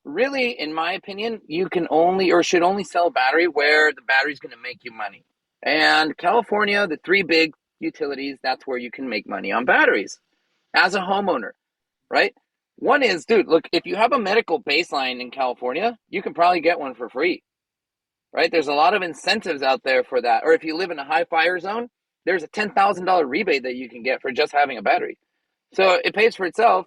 really, in my opinion, you can only or should only sell a battery where the battery's going to make you money. And California, the three big utilities, that's where you can make money on batteries as a homeowner, right? One is, dude, look, if you have a medical baseline in California, you can probably get one for free, right? There's a lot of incentives out there for that. Or if you live in a high fire zone, there's a $10,000 rebate that you can get for just having a battery. So it pays for itself.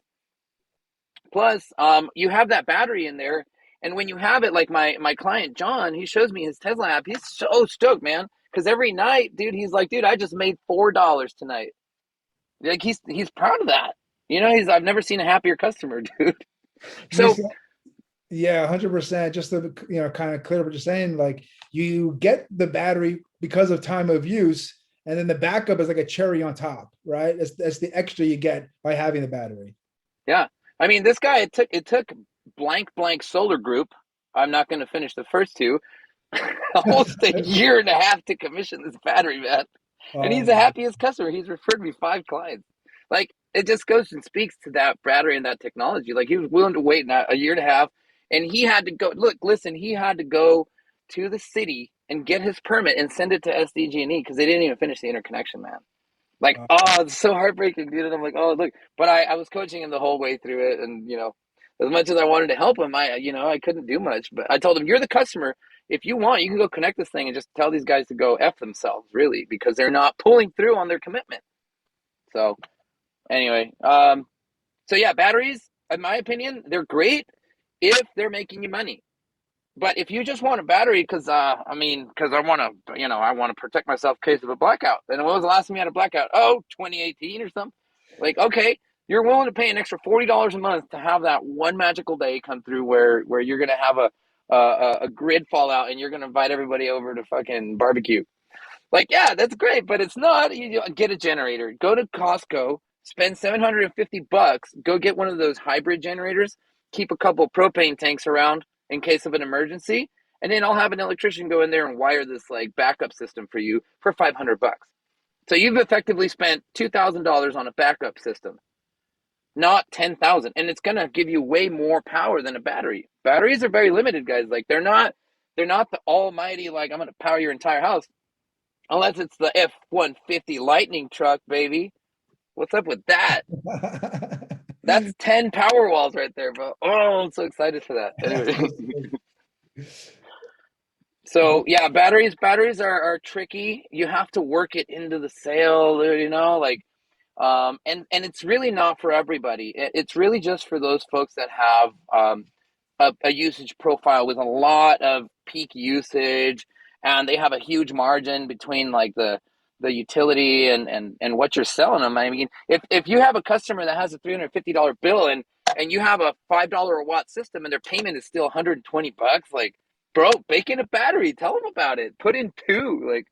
Plus, you have that battery in there. And when you have it, like my client, John, he shows me his Tesla app. He's so stoked, man. Because every night, dude, he's like, dude, I just made $4 tonight. Like, he's proud of that. I've never seen a happier customer, dude. So, yeah, 100%. Just to kind of clear what you're saying, like you get the battery because of time of use, and then the backup is like a cherry on top, right? That's the extra you get by having the battery. yeah. I mean, this guy, it took blank solar group. I'm not going to finish the first two. Almost a year and a half to commission this battery, man. And he's the happiest customer. He's referred me 5 clients. Like, it just goes and speaks to that battery and that technology. Like, he was willing to wait a year and a half, and he had to go. Look, listen, he had to go to the city and get his permit and send it to SDG&E because they didn't even finish the interconnection, man. Like, oh, it's so heartbreaking, dude. And I'm like, oh, look. But I was coaching him the whole way through it, and as much as I wanted to help him, I couldn't do much. But I told him, you're the customer. If you want, you can go connect this thing and just tell these guys to go F themselves, really, because they're not pulling through on their commitment. So anyway, so yeah, batteries, in my opinion, they're great if they're making you money. But if you just want a battery because I want to, I want to protect myself in case of a blackout. Then when was the last time you had a blackout? Oh, 2018 or something. Like, okay, you're willing to pay an extra $40 a month to have that one magical day come through where you're gonna have a grid fallout and you're gonna invite everybody over to fucking barbecue. Like, yeah, that's great, but it's not. You get a generator. Go to Costco, spend $750. Go get one of those hybrid generators. Keep a couple propane tanks around in case of an emergency, and then I'll have an electrician go in there and wire this like backup system for you for $500. So you've effectively spent $2,000 on a backup system, not 10,000, and it's gonna give you way more power than a battery. Batteries are very limited, guys. Like, they're not the almighty, like, I'm gonna power your entire house. Unless it's the F-150 Lightning truck, baby. What's up with that? That's 10 power walls right there, bro. Oh, I'm so excited for that. Anyway. So yeah, batteries are tricky. You have to work it into the sale, like and it's really not for everybody. It's really just for those folks that have a usage profile with a lot of peak usage, and they have a huge margin between like the utility and what you're selling them. I mean, if you have a customer that has a $350 bill and you have a $5 a watt system and their payment is still $120, like, bro, bake in a battery. Tell them about it. Put in two. Like,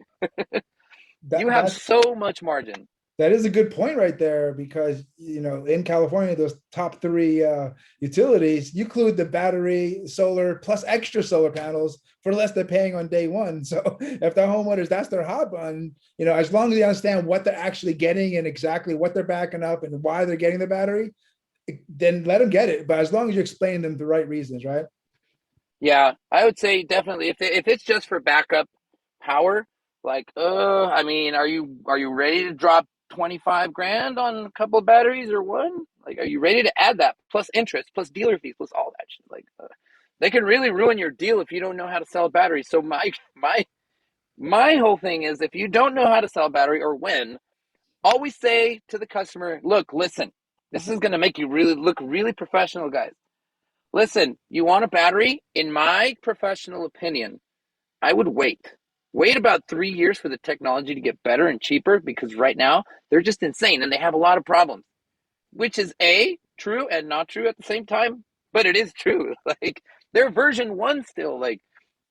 you have That's so much margin. That is a good point right there, because in California, those top three utilities, you include the battery, solar, plus extra solar panels for less they're paying on day one. So if the homeowners, that's their hop on, as long as they understand what they're actually getting and exactly what they're backing up and why they're getting the battery, then let them get it. But as long as you explain them the right reasons, right? Yeah, I would say definitely if it's just for backup power, like I mean, are you ready to drop 25 grand on a couple of batteries or one? Like, are you ready to add that plus interest, plus dealer fees, plus all that shit? Like, they can really ruin your deal if you don't know how to sell a battery. So my whole thing is, if you don't know how to sell a battery or when, always say to the customer, look, listen, this is going to make you really look really professional, guys. Listen, you want a battery? In my professional opinion, I would wait. Wait about 3 years for the technology to get better and cheaper, because right now they're just insane and they have a lot of problems, which is true and not true at the same time, but it is true. Like, they're version 1 still. Like,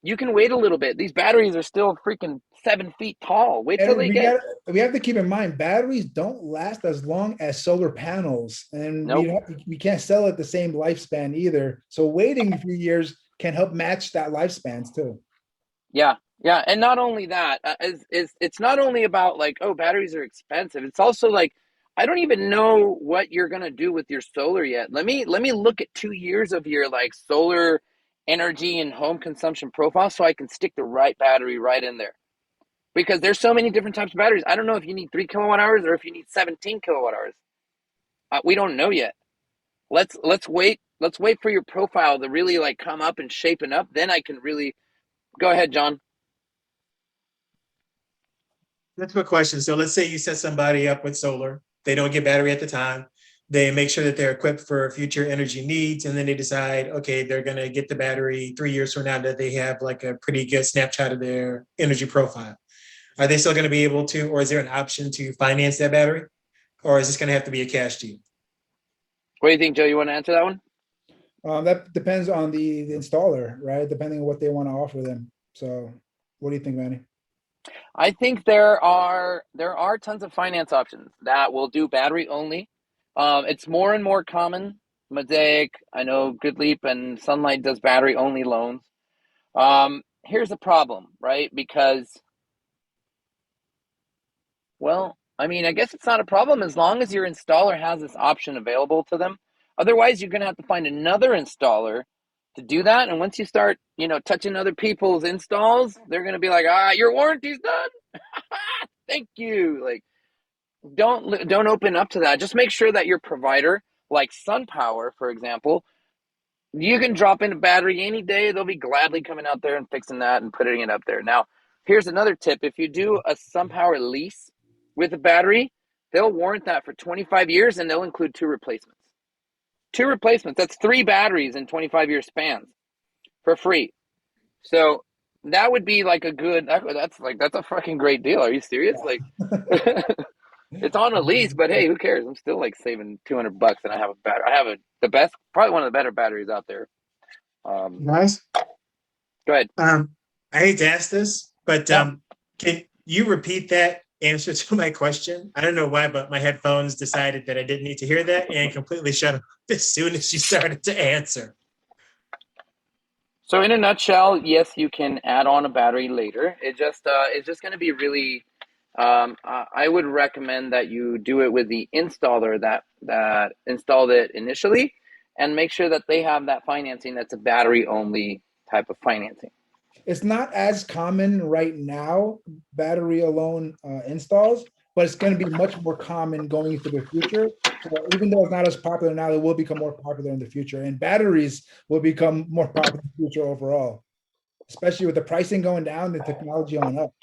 you can wait a little bit. These batteries are still freaking 7 feet tall. Wait till And they get. we have to keep in mind, batteries don't last as long as solar panels, and Nope. we can't sell at the same lifespan either. So waiting a few years can help match that lifespans too. Yeah, yeah, and not only that, it's not only about like, oh, batteries are expensive. It's also like, I don't even know what you're gonna do with your solar yet. Let me look at 2 years of your like solar energy and home consumption profile so I can stick the right battery right in there. Because there's so many different types of batteries. I don't know if you need 3 kilowatt hours or if you need 17 kilowatt hours. We don't know yet. Let's wait. Let's wait for your profile to really like come up and shapen up. Then I can really go ahead, John. That's a good question. So let's say you set somebody up with solar. They don't get battery at the time. They make sure that they're equipped for future energy needs. And then they decide, okay, they're going to get the battery 3 years from now that they have like a pretty good snapshot of their energy profile. Are they still going to be able to, or is there an option to finance that battery? Or is this going to have to be a cash deal? What do you think, Joe? You want to answer that one? That depends on the installer, right? Depending on what they want to offer them. So what do you think, Manny? I think there are tons of finance options that will do battery only. It's more and more common. Mosaic, I know GoodLeap and Sunlight does battery only loans. Here's the problem, right? Because, well, I mean, I guess it's not a problem as long as your installer has this option available to them. Otherwise, you're going to have to find another installer to do that. And once you start, touching other people's installs, they're going to be like, your warranty's done. Thank you. Like, don't open up to that. Just make sure that your provider, like SunPower, for example, you can drop in a battery any day. They'll be gladly coming out there and fixing that and putting it up there. Now, here's another tip. If you do a SunPower lease with a battery, they'll warrant that for 25 years and they'll include two replacements. Two replacements. That's 3 batteries in 25-year spans for free. So that would be like that's a fucking great deal. Are you serious? Like, it's on a lease, but hey, who cares? I'm still like saving $200 and I have a battery. I have the best, probably one of the better batteries out there. Guys, Go ahead. I hate to ask this, but Yeah. can you repeat that answer to my question? I don't know why, but my headphones decided that I didn't need to hear that and completely shut up as soon as you started to answer. So in a nutshell, yes, you can add on a battery later. It's just going to be really. I would recommend that you do it with the installer that installed it initially, and make sure that they have that financing that's a battery only type of financing. It's not as common right now, battery alone installs, but it's going to be much more common going into the future. So even though it's not as popular now, it will become more popular in the future, and batteries will become more popular in the future overall. especially with the pricing going down, the technology going up.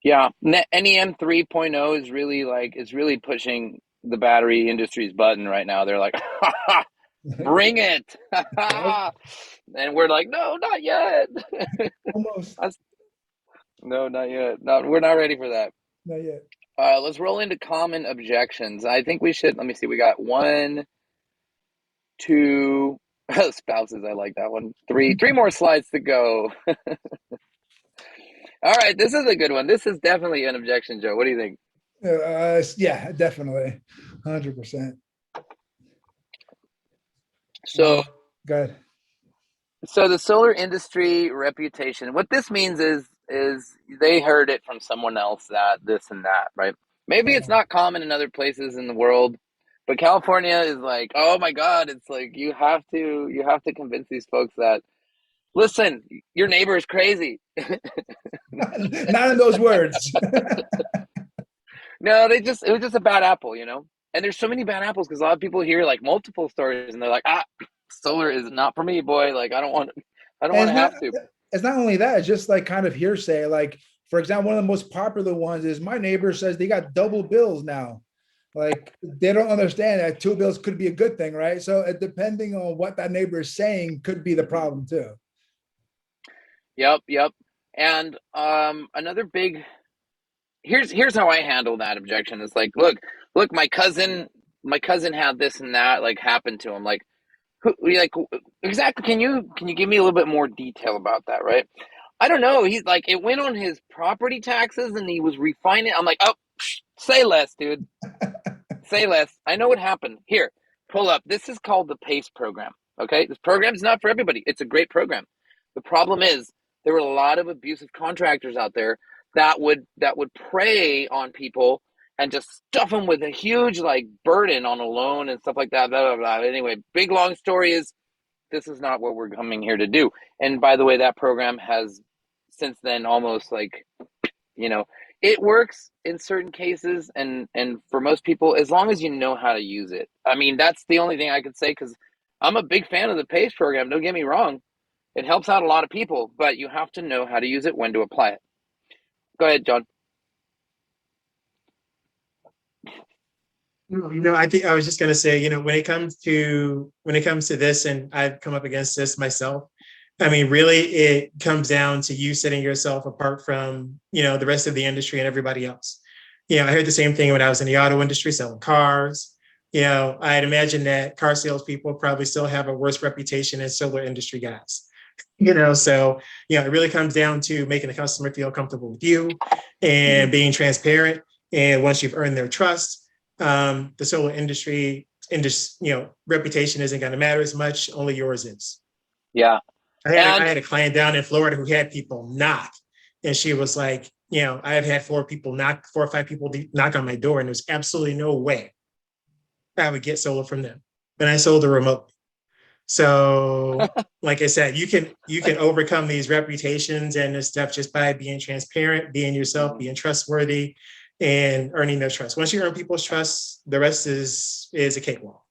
Yeah, NEM 3.0 is really pushing the battery industry's button right now. They're like, bring it. And we're like, no, not yet. Almost. No, not yet. No, we're not ready for that. Not yet. Let's roll into common objections. I think we should, let me see, we got 1, 2 spouses. I like that one. Three more slides to go. All right, this is a good one. This is definitely an objection, Joe. What do you think? Yeah, definitely. 100%. So, Good. so the solar industry reputation, what this means is they heard it from someone else that this and that, right? Maybe it's not common in other places in the world, but California is like, oh my God, it's like you have to convince these folks that, listen, your neighbor is crazy. Not in those words. No, it was just a bad apple, you know? And there's so many bad apples because a lot of people hear like multiple stories and they're like, solar is not for me, boy. Like I don't want And to have to. it's not only that, it's just like kind of hearsay. Like, for example, one of the most popular ones is my neighbor says they got double bills now. Like they don't understand that 2 bills could be a good thing, right? So depending on what that neighbor is saying could be the problem too. Yep. And another big here's how I handle that objection. It's like, look, my cousin had this and that like happened to him. Like like exactly, can you give me a little bit more detail about that, right? I don't know. He's like, it went on his property taxes and he was refining. I'm like, oh, say less, dude. Say less. I know what happened. Here, pull up. This is called the PACE program. Okay, this program is not for everybody. It's a great program. The problem is there were a lot of abusive contractors out there that would prey on people and just stuff them with a huge like burden on a loan and stuff like that. Blah, blah, blah. Anyway, big long story is this is not what we're coming here to do. And by the way, that program has since then almost like, you know, it works in certain cases and for most people as long as you know how to use it. I mean, that's the only thing I could say because I'm a big fan of the PACE program. Don't get me wrong. It helps out a lot of people, but you have to know how to use it, when to apply it. Go ahead, John. I think I was just going to say, when it comes to this, and I've come up against this myself. I mean, really, it comes down to you setting yourself apart from, the rest of the industry and everybody else. I heard the same thing when I was in the auto industry selling cars. I'd imagine that car salespeople probably still have a worse reputation than solar industry guys. So, it really comes down to making the customer feel comfortable with you and being transparent. And once you've earned their trust, the solar industry, reputation isn't going to matter as much. Only yours is. Yeah. I had a client down in Florida who had people knock, and she was like, I have had 4 or 5 people knock on my door, and there's absolutely no way I would get solar from them. And I sold her remotely. So, like I said, you can overcome these reputations and this stuff just by being transparent, being yourself, being trustworthy, and earning their trust. Once you earn people's trust, the rest is a cakewalk.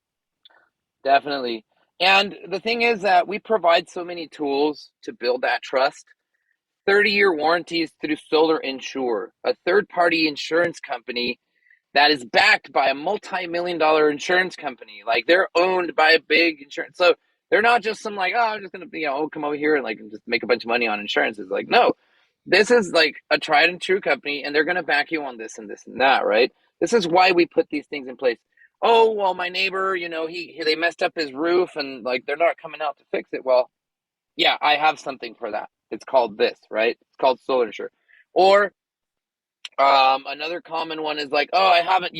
Definitely. And the thing is that we provide so many tools to build that trust. 30-year warranties through Solar Insure, a third-party insurance company that is backed by a multi-million-dollar insurance company. Like they're owned by a big insurance. So they're not just some like, oh, I'm just going to, come over here and like just make a bunch of money on insurance. It's like, no, this is like a tried and true company and they're going to back you on this and this and that, right? This is why we put these things in place. Oh, well, my neighbor, they messed up his roof and like they're not coming out to fix it. Well, yeah, I have something for that. It's called this, right? It's called Solar Insure. Or another common one is like, oh, I haven't,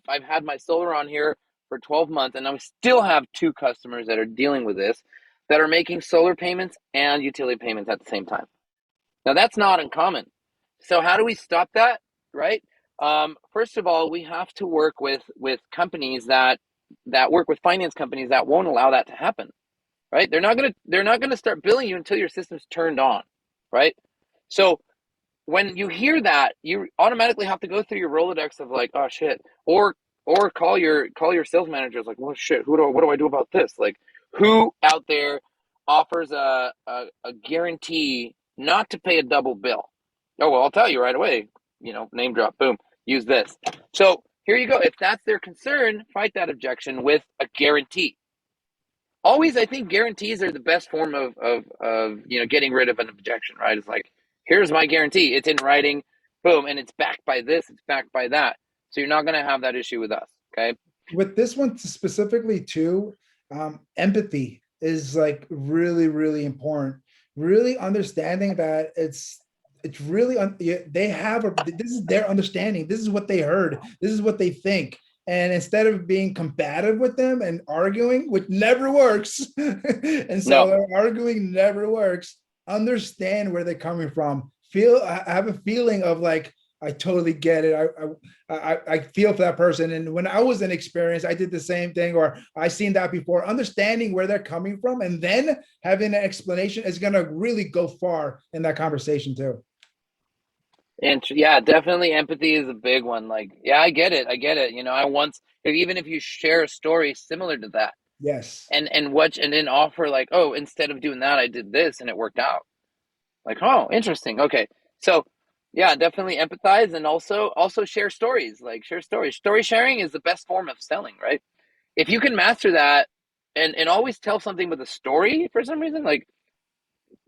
I've had my solar on here for 12 months and I still have 2 customers that are dealing with this that are making solar payments and utility payments at the same time. Now that's not uncommon. So how do we stop that, right? First of all, we have to work with companies that work with finance companies that won't allow that to happen, right? They're not gonna start billing you until your system's turned on, right? So when you hear that, you automatically have to go through your Rolodex of like, oh shit, or call your sales managers like, well shit, what do I do about this? Like, who out there offers a guarantee not to pay a double bill. Oh, well, I'll tell you right away, name drop, boom, use this. So here you go. If that's their concern, fight that objection with a guarantee. Always, I think guarantees are the best form of getting rid of an objection, right? It's like, here's my guarantee. It's in writing, boom, and it's backed by this, it's backed by that. So you're not going to have that issue with us, okay? With this one specifically too, empathy is like really, really important. Really understanding that it's really they have this is their understanding. This is what they heard. This is what they think. And instead of being combative with them and arguing, which never works, and so arguing never works, understand where they're coming from. I have a feeling of like, I totally get it. I feel for that person. And when I was in experience, I did the same thing, or I seen that before. Understanding where they're coming from and then having an explanation is going to really go far in that conversation too. And yeah, definitely empathy is a big one. Like, yeah, I get it. Even if you share a story similar to that. Yes. And then offer like, oh, instead of doing that, I did this and it worked out. Like, oh, interesting. Okay. So yeah, definitely empathize, and also share stories. Like, share stories. Story sharing is the best form of selling, right? If you can master that and always tell something with a story for some reason, like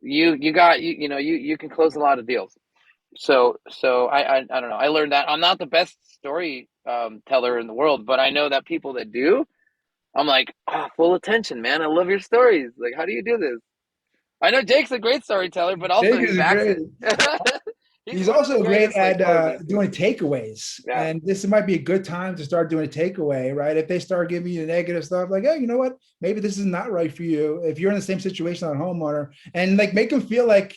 you can close a lot of deals. So I don't know. I learned that I'm not the best story teller in the world, but I know that people that do, I'm like, full attention, man. I love your stories. Like, how do you do this? I know Jake's a great storyteller, but also Jake he is backs great. it. He's one of the also great greatest, like, closers. at doing takeaways. Yeah. And this might be a good time to start doing a takeaway, right? If they start giving you negative stuff, like, oh, you know what? Maybe this is not right for you. If you're in the same situation on a homeowner, and like make them feel like,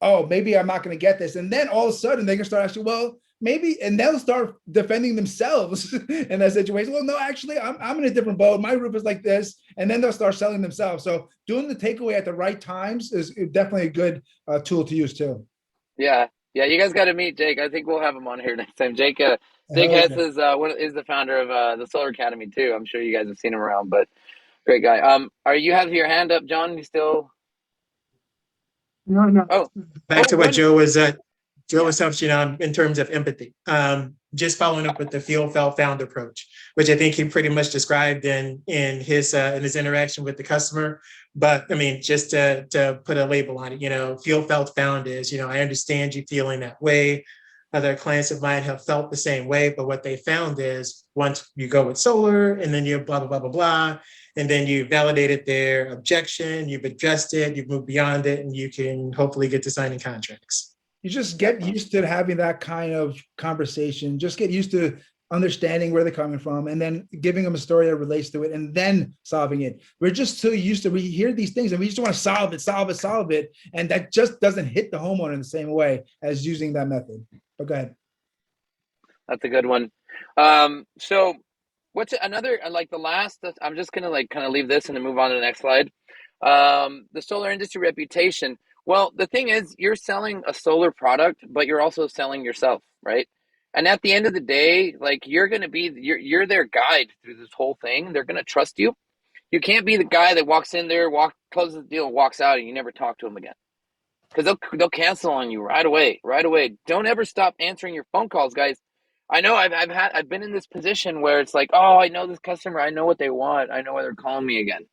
oh, maybe I'm not going to get this. And then all of a sudden they can start asking, well, maybe, and they'll start defending themselves in that situation. Well, no, actually, I'm in a different boat. My roof is like this. And then they'll start selling themselves. So doing the takeaway at the right times is definitely a good tool to use too. Yeah. Yeah, you guys got to meet Jake. I think we'll have him on here next time. Jake has his is the founder of the Solar Academy too. I'm sure you guys have seen him around, but great guy. You have your hand up, John? You still? No. Oh, back to what Joe was touching on in terms of empathy. Just following up with the feel, felt, found approach, which I think he pretty much described in his interaction with the customer. But I mean, just to put a label on it, feel, felt, found is, I understand you feeling that way. Other clients of mine have felt the same way, but what they found is once you go with solar and then you blah, blah, blah, blah, blah, and then you validated their objection, you've addressed it, you've moved beyond it, and you can hopefully get to signing contracts. You just get used to having that kind of conversation. Just get used to understanding where they're coming from and then giving them a story that relates to it and then solving it. We're just so used to, we hear these things and we just want to solve it. And that just doesn't hit the homeowner in the same way as using that method. But go ahead. That's a good one. So what's another, like the last, I'm just going to like kind of leave this and then move on to the next slide. The solar industry reputation. Well, the thing is, you're selling a solar product, but you're also selling yourself, right? And at the end of the day, like you're you're their guide through this whole thing. They're going to trust you. You can't be the guy that walks in there, closes the deal, walks out, and you never talk to them again. Because they'll cancel on you right away. Don't ever stop answering your phone calls, guys. I know I've been in this position where it's like, oh, I know this customer, I know what they want, I know why they're calling me again.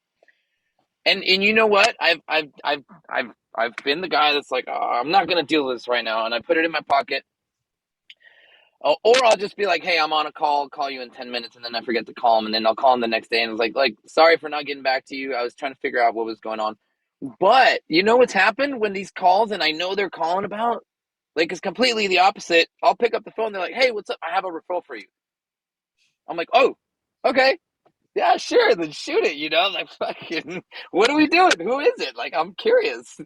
And you know what? I've been the guy that's like, oh, I'm not gonna deal with this right now, and I put it in my pocket. Or I'll just be like, hey, I'm on a call. I'll call you in 10 minutes, and then I forget to call him, and then I'll call him the next day, and it's like, sorry for not getting back to you. I was trying to figure out what was going on. But you know what's happened when these calls, and I know they're calling about, like, it's completely the opposite. I'll pick up the phone. They're like, hey, what's up? I have a referral for you. I'm like, oh, okay. Yeah, sure. Then shoot it. Like, fucking, what are we doing? Who is it? Like, I'm curious.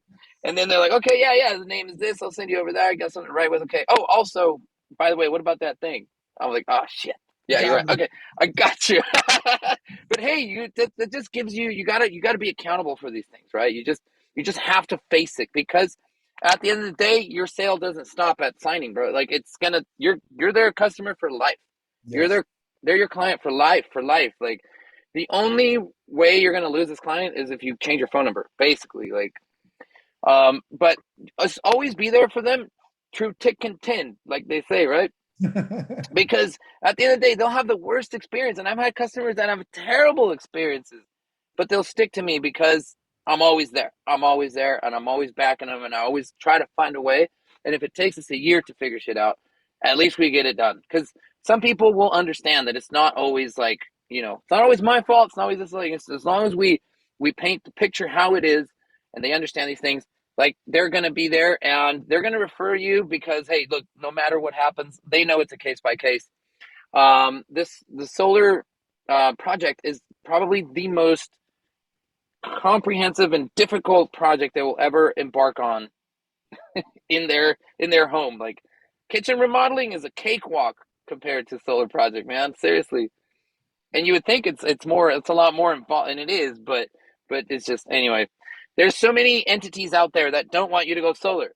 And then they're like, okay, yeah. The name is this. I'll send you over there. I got something to write with. Okay. Oh, also, by the way, what about that thing? I'm like, oh, shit. Yeah, you're right. Okay, I got you. But hey, that just gives you gotta be accountable for these things, right? You just have to face it, because at the end of the day, your sale doesn't stop at signing, bro. Like, you're their customer for life. Yes. They're your client for life. Like, The only way you're going to lose this client is if you change your phone number, basically. Like, but always be there for them, through thick and thin, like they say, right? Because at the end of the day, they'll have the worst experience. And I've had customers that have terrible experiences, but they'll stick to me because I'm always there. I'm always there, and I'm always backing them, and I always try to find a way. And if it takes us a year to figure shit out, at least we get it done. Because some people will understand that it's not always like, it's not always my fault. It's not always this. Like, as long as we paint the picture how it is, and they understand these things, like, they're going to be there, and they're going to refer you because, hey, look, no matter what happens, they know it's a case by case. The solar project is probably the most comprehensive and difficult project they will ever embark on in their home. Like, kitchen remodeling is a cakewalk compared to solar project, man. Seriously. And you would think it's a lot more involved, and it is, but it's just, anyway. There's so many entities out there that don't want you to go solar.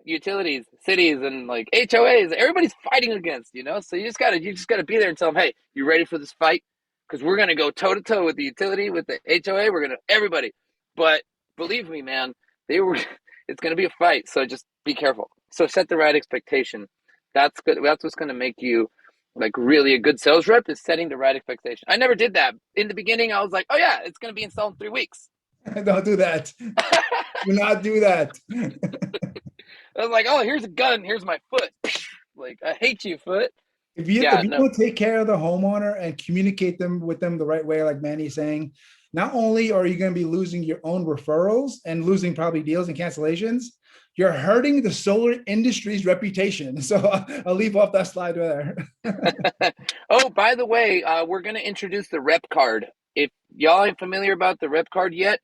Utilities, cities, and like HOAs, everybody's fighting against, so you just gotta be there and tell them, hey, you ready for this fight? Because we're gonna go toe to toe with the utility, with the HOA. We're gonna, everybody. But believe me, man, it's gonna be a fight. So just be careful. So set the right expectation. That's good. That's what's gonna make you like really a good sales rep, is setting the right expectation. I never did that in the beginning. I was like, oh yeah, it's gonna be installed in 3 weeks. Don't do that. Do not do that. I was like, oh, here's a gun, here's my foot. Like, I hate you, foot. If you Yeah, no. don't take care of the homeowner and communicate with them the right way, like Manny's saying, not only are you going to be losing your own referrals and losing probably deals and cancellations, you're hurting the solar industry's reputation. So I'll leave off that slide there. Oh, by the way, we're going to introduce the rep card. If y'all ain't familiar about the rep card yet,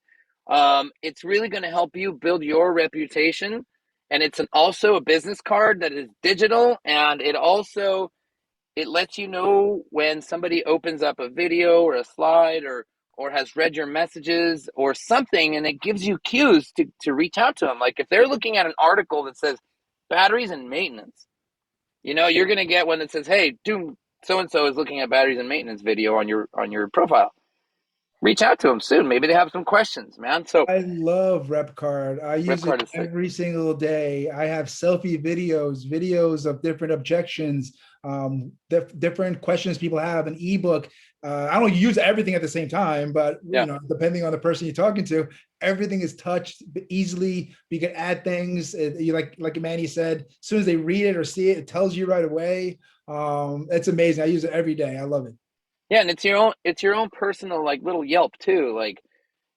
it's really going to help you build your reputation. And it's also a business card that is digital, and it lets you know when somebody opens up a video or a slide, or has read your messages or something, and it gives you cues to reach out to them. Like, if they're looking at an article that says batteries and maintenance, you're going to get one that says, hey, dude, so-and-so is looking at batteries and maintenance video on your profile. Reach out to them soon. Maybe they have some questions, man. So I love RepCard. I use it RepCard is sick. every single day. I have selfie videos of different objections, different questions people have, an ebook. I don't use everything at the same time, but Yeah. depending on the person you're talking to, everything is touched easily. You can add things. You like Manny said, as soon as they read it or see it, it tells you right away. It's amazing. I use it every day. I love it. Yeah, and it's your own personal, like, little Yelp too. Like,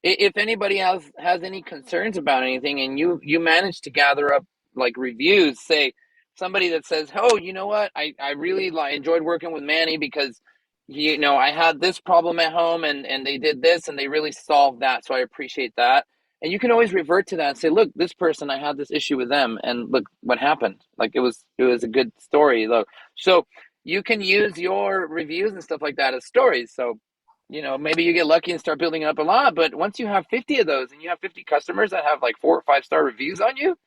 if anybody has any concerns about anything, and you manage to gather up like reviews, say somebody that says, oh, you know what, I really enjoyed working with Manny because I had this problem at home, and they did this and they really solved that, so I appreciate that. And you can always revert to that and say, look, this person, I had this issue with them, and look what happened. Like, it was a good story. Look, so you can use your reviews and stuff like that as stories. So maybe you get lucky and start building up a lot, but once you have 50 of those and you have 50 customers that have like 4 or 5 star reviews on you,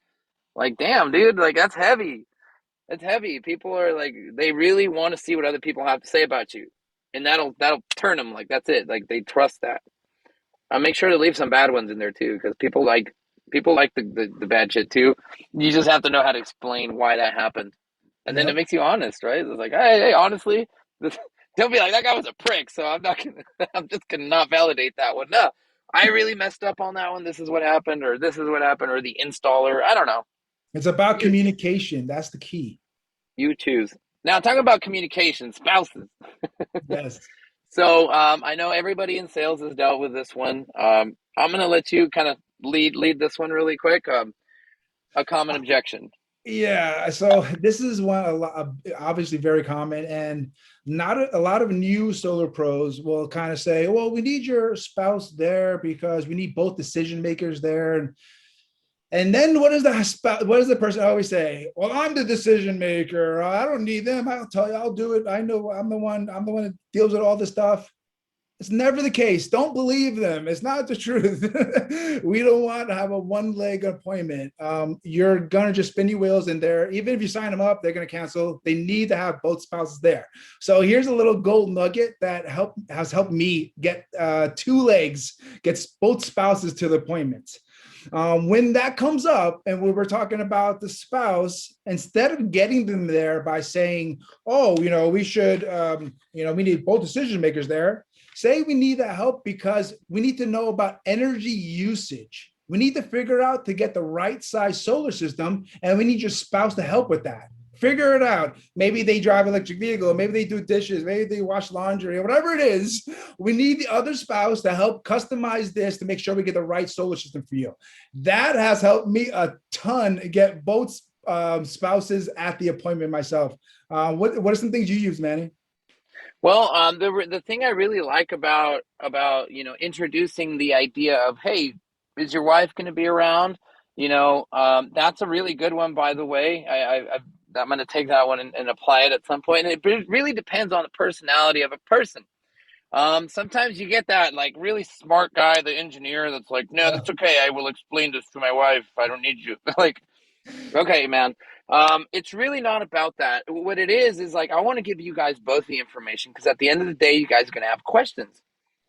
like, damn, dude, like, that's heavy. That's heavy. People are like, they really want to see what other people have to say about you. And that'll turn them. Like, that's it. Like, they trust that. Make sure to leave some bad ones in there too, because people like the bad shit too. You just have to know how to explain why that happened. And then it makes you honest, right? It's like, hey, honestly, don't be like, that guy was a prick, so I'm just gonna not validate that one. No, I really messed up on that one. This is what happened, or this is what happened, or the installer. I don't know. It's about communication. That's the key. You choose. Now, talking about communication, spouses. Yes. So I know everybody in sales has dealt with this one. I'm gonna let you kind of lead this one really quick. A common objection. Yeah, so this is obviously very common, and not a lot of new solar pros will kind of say, well, we need your spouse there because we need both decision makers there. And then what does the person always say? Well, I'm the decision maker. I don't need them. I'll tell you, I'll do it. I know I'm the one that deals with all this stuff. It's never the case. Don't believe them. It's not the truth. We don't want to have a one-leg appointment. You're going to just spin your wheels in there. Even if you sign them up, they're going to cancel. They need to have both spouses there. So here's a little gold nugget that has helped me get 2 legs, gets both spouses to the appointments. When that comes up and we were talking about the spouse, instead of getting them there by saying, oh, we should, we need both decision makers there, say we need that help because we need to know about energy usage. We need to figure out to get the right size solar system, and we need your spouse to help with that. Figure it out. Maybe they drive electric vehicle, maybe they do dishes, maybe they wash laundry, or whatever it is. We need the other spouse to help customize this to make sure we get the right solar system for you. That has helped me a ton get both spouses at the appointment myself. What are some things you use, Manny? Well, the thing I really like about introducing the idea of, hey, is your wife going to be around? That's a really good one, by the way. I'm going to take that one and apply it at some point. And it really depends on the personality of a person. Sometimes you get that like really smart guy, the engineer, that's like, no, that's okay. I will explain this to my wife. I don't need you. Like, okay, man. It's really not about that. What it is like, I want to give you guys both the information because at the end of the day, you guys are going to have questions.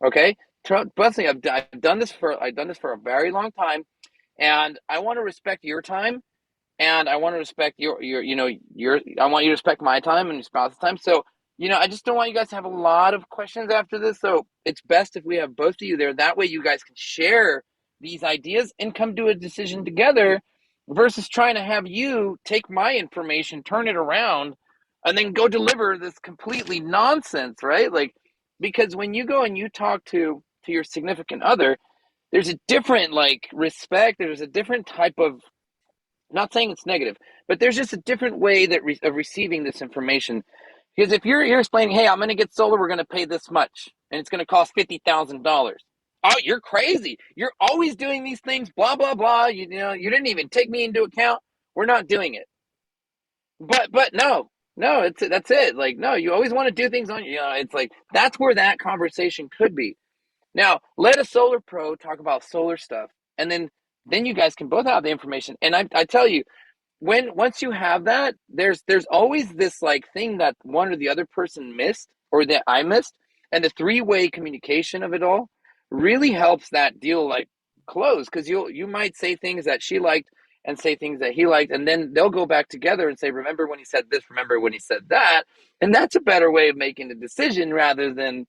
Okay. Trust me, I've done this for a very long time, and I want to respect your time, and I want to respect your I want you to respect my time and your spouse's time. So, I just don't want you guys to have a lot of questions after this. So it's best if we have both of you there. That way you guys can share these ideas and come to a decision together versus trying to have you take my information, turn it around, and then go deliver this completely nonsense, right? Like, because when you go and you talk to your significant other, there's a different like respect. There's a different type of, not saying it's negative, but there's just a different way of receiving this information. Because if you're explaining, hey, I'm going to get solar, we're going to pay this much, and it's going to cost $50,000. Oh, you're crazy. You're always doing these things, blah, blah, blah. You didn't even take me into account. We're not doing it. But no, that's it. Like, no, you always want to do things on, it's like, that's where that conversation could be. Now, let a solar pro talk about solar stuff, and then you guys can both have the information. And I tell you, once you have that, there's always this like thing that one or the other person missed or that I missed, and the 3-way communication of it all really helps that deal like close, because you might say things that she liked and say things that he liked, and then they'll go back together and say, remember when he said this, remember when he said that. And that's a better way of making the decision rather than,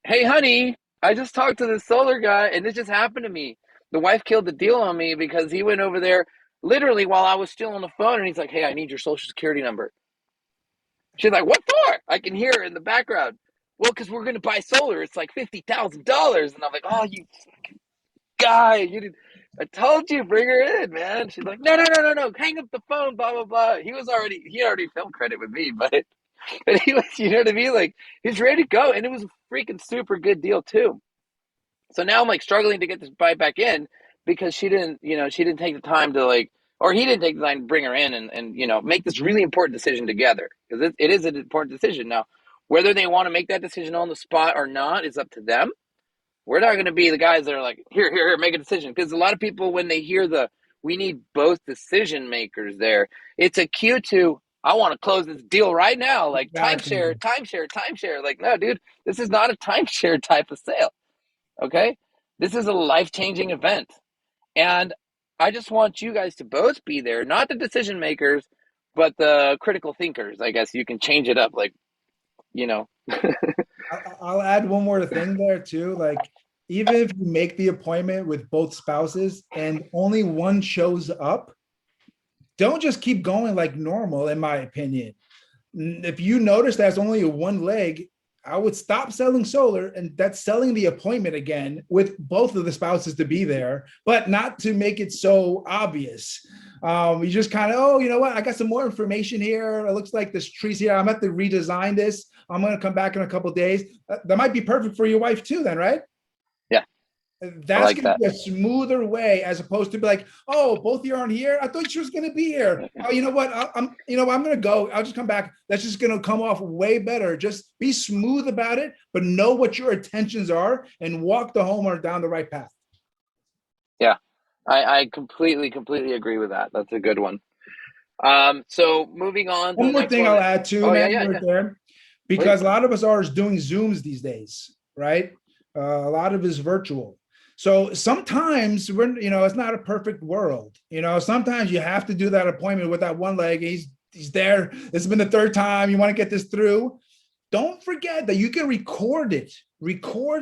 hey honey, I just talked to the solar guy and this just happened to me. The wife killed the deal on me because he went over there literally while I was still on the phone, and he's like, hey, I need your social security number. She's like, what for? I can hear her in the background. Well, because we're going to buy solar. It's like $50,000. And I'm like, oh, you guy, you did. I told you, bring her in, man. She's like, no, hang up the phone, blah, blah, blah. He already filled credit with me, but he was, you know what I mean? Like, he's ready to go. And it was a freaking super good deal too. So now I'm like struggling to get this buy back in because she didn't take the time to like, or he didn't take the time to bring her in and make this really important decision together, because it is an important decision. Now, whether they want to make that decision on the spot or not is up to them. We're not going to be the guys that are like, here, make a decision. Because a lot of people, when they hear we need both decision makers there, it's a cue to, I want to close this deal right now. Like timeshare. Like, no, dude, this is not a timeshare type of sale. Okay? This is a life-changing event. And I just want you guys to both be there, not the decision makers, but the critical thinkers. I guess you can change it up, like, I'll add one more thing there too. Like, even if you make the appointment with both spouses and only one shows up, don't just keep going like normal, in my opinion. If you notice there's only one leg, I would stop selling solar, and that's selling the appointment again with both of the spouses to be there, but not to make it so obvious. You just kind of, oh, you know what? I got some more information here. It looks like this tree's here. I'm going to have to redesign this. I'm going to come back in a couple of days. That might be perfect for your wife too then, right? Yeah. That's like going to that. be a smoother way, as opposed to be like, oh, both of you aren't here. I thought you was going to be here. Oh, you know what? I'm going to go. I'll just come back. That's just going to come off way better. Just be smooth about it, but know what your intentions are and walk the homeowner down the right path. Yeah, I completely agree with that. That's a good one. So moving on to One the more next thing one. I'll add too, Oh yeah, man, yeah, right yeah. there, Please. because a lot of us are doing Zooms these days, right? A lot of it is virtual. So sometimes it's not a perfect world. Sometimes you have to do that appointment with that one leg. He's there. It's been the third time. You want to get this through. Don't forget that you can record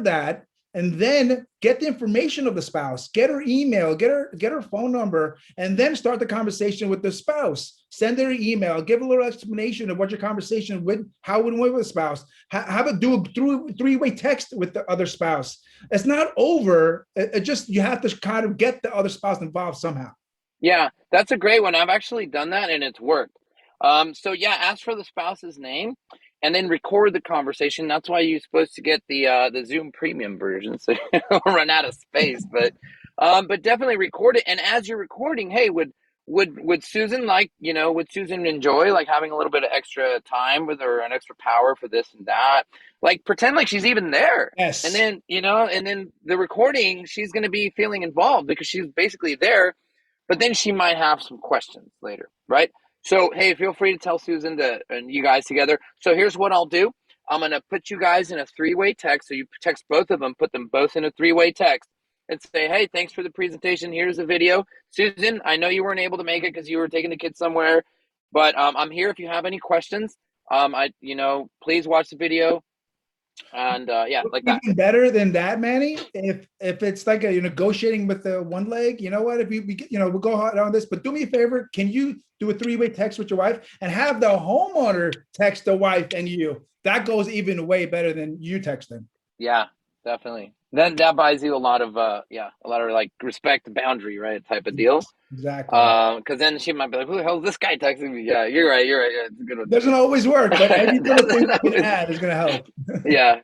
that, and then get the information of the spouse, get her email, get her phone number, and then start the conversation with the spouse. Send her an email, give a little explanation of what your conversation with, how it went with the spouse. Have it do a three-way text with the other spouse. It's not over. It just, you have to kind of get the other spouse involved somehow. Yeah, that's a great one. I've actually done that and it's worked. So yeah, ask for the spouse's name and then record the conversation. That's why you're supposed to get the Zoom premium version, so you don't run out of space. But definitely record it. And as you're recording, hey, would Susan would Susan enjoy like having a little bit of extra time with her and extra power for this and that? Like pretend like she's even there. And Yes. then, and then the recording, she's gonna be feeling involved because she's basically there, but then she might have some questions later, right? So, hey, feel free to tell Susan and you guys together. So here's what I'll do. I'm going to put you guys in a three-way text. So you text both of them, put them both in a three-way text and say, hey, thanks for the presentation. Here's a video. Susan, I know you weren't able to make it because you were taking the kids somewhere, but I'm here if you have any questions. Please watch the video. And yeah, like that. Even better than that, Manny, if it's like you're negotiating with the one leg, you know what? If we'll go hard on this, but do me a favor, can you do a three-way text with your wife and have the homeowner text the wife and you? That goes even way better than you texting. Yeah, definitely. Then that buys you a lot of like respect boundary, right? Type of deal. Exactly. Because then she might be like, "Who the hell is this guy texting me?" Yeah, you're right. Yeah, it's a good one. Doesn't always work, but every little thing Doesn't you can always- add is going to help. Yeah.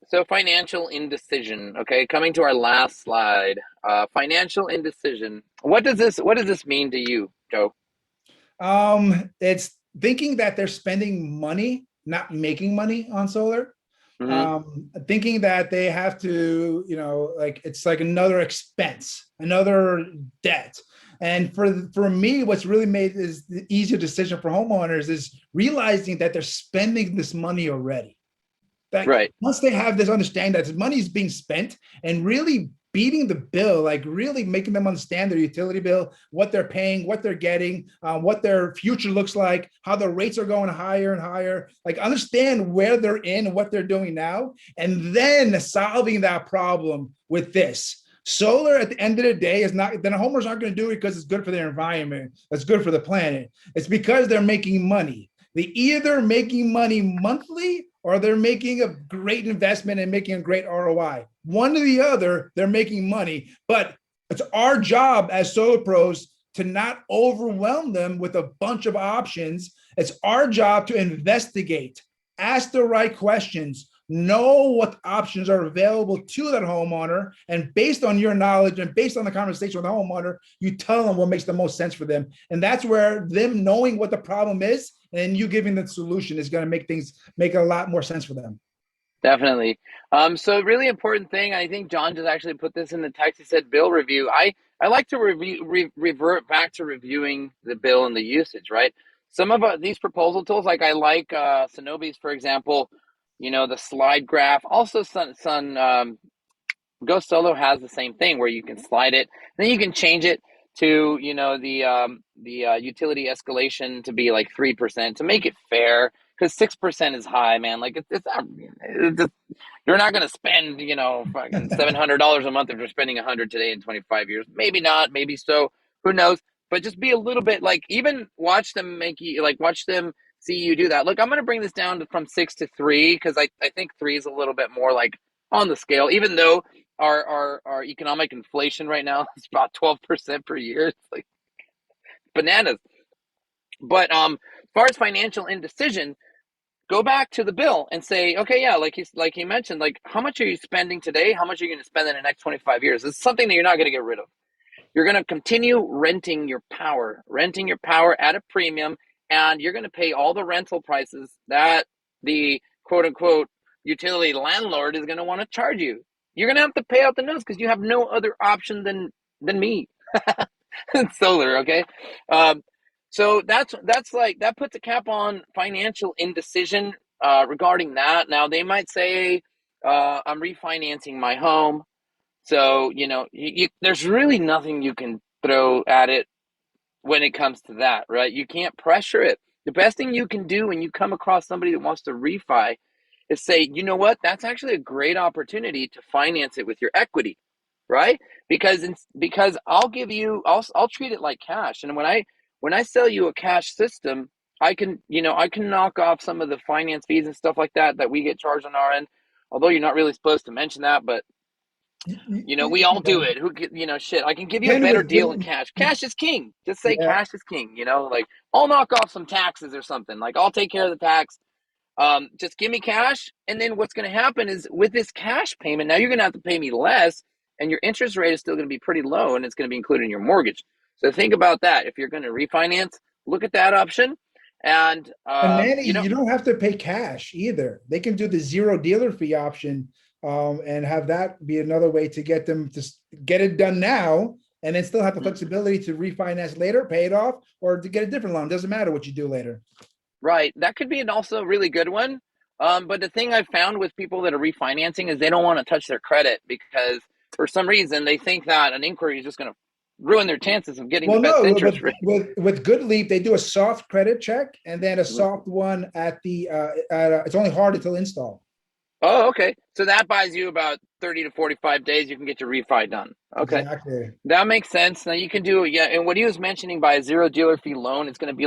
So financial indecision. Okay, coming to our last slide. Financial indecision. What does this mean to you, Joe? It's thinking that they're spending money, not making money on solar. Thinking that they have to, like it's like another expense, another debt. And for me, what's really made is the easier decision for homeowners is realizing that they're spending this money already. That Right. once they have this understanding that money is being spent and really beating the bill, like really making them understand their utility bill, what they're paying, what they're getting, what their future looks like, how the rates are going higher and higher, like understand where they're in and what they're doing now, and then solving that problem with this. Solar at the end of the day is not, then homeowners aren't going to do it because it's good for their environment, it's good for the planet. It's because they're making money. They either making money monthly or they're making a great investment and making a great ROI. One or the other, they're making money. But it's our job as solar pros to not overwhelm them with a bunch of options. It's our job to investigate, ask the right questions, know what options are available to that homeowner. And based on your knowledge and based on the conversation with the homeowner, you tell them what makes the most sense for them. And that's where them knowing what the problem is and you giving the solution is going to make things make a lot more sense for them. Definitely. So really important thing, I think John just actually put this in the text. He said bill review. I like to revert back to reviewing the bill and the usage, right? Some of these proposal tools, like I like Sonobe's, for example, the slide graph. Also, Go Solo has the same thing where you can slide it, then you can change it to the utility escalation to be like 3% to make it fair, because 6% is high, man. Like you're not gonna spend fucking $700 a month if you're spending 100 today in 25 years. Maybe not, maybe so. Who knows? But just be a little bit like, even watch them see you do that. Look, I'm gonna bring this down from 6 to 3 because I think 3 is a little bit more like on the scale, even though our economic inflation right now is about 12% per year. It's like bananas. But as far as financial indecision, go back to the bill and say, okay, yeah, like he mentioned, like, how much are you spending today? How much are you going to spend in the next 25 years? It's something that you're not going to get rid of. You're going to continue renting your power at a premium, and you're going to pay all the rental prices that the quote unquote utility landlord is going to want to charge you. You're going to have to pay out the nose because you have no other option than me. Solar, okay? So that's like, that puts a cap on financial indecision regarding that. Now they might say, I'm refinancing my home. So, there's really nothing you can throw at it when it comes to that, right? You can't pressure it. The best thing you can do when you come across somebody that wants to refi is say, you know what? That's actually a great opportunity to finance it with your equity, right? Because I'll treat it like cash. And when I sell you a cash system, I can knock off some of the finance fees and stuff like that we get charged on our end. Although you're not really supposed to mention that, but we all do it. Shit, I can give you a better deal in cash. Cash is king. Just say Yeah. cash is king, like I'll knock off some taxes or something. Like I'll take care of the tax. Just give me cash. And then what's going to happen is with this cash payment, now you're going to have to pay me less and your interest rate is still going to be pretty low and it's going to be included in your mortgage. So think about that. If you're going to refinance, look at that option. And, Manny, you don't have to pay cash either. They can do the zero dealer fee option, and have that be another way to get them to get it done now, and then still have the flexibility to refinance later, pay it off, or to get a different loan. Doesn't matter what you do later. Right. That could be an also really good one. But the thing I've found with people that are refinancing is they don't want to touch their credit because for some reason they think that an inquiry is just going to ruin their chances of getting the best interest rate. With Good Leap, they do a soft credit check and then a soft one at the. It's only hard until install. Oh, okay. So that buys you about 30 to 45 days. You can get your refi done. Okay. Exactly. That makes sense. Now you can do, yeah. And what he was mentioning by a zero dealer fee loan, it's going to be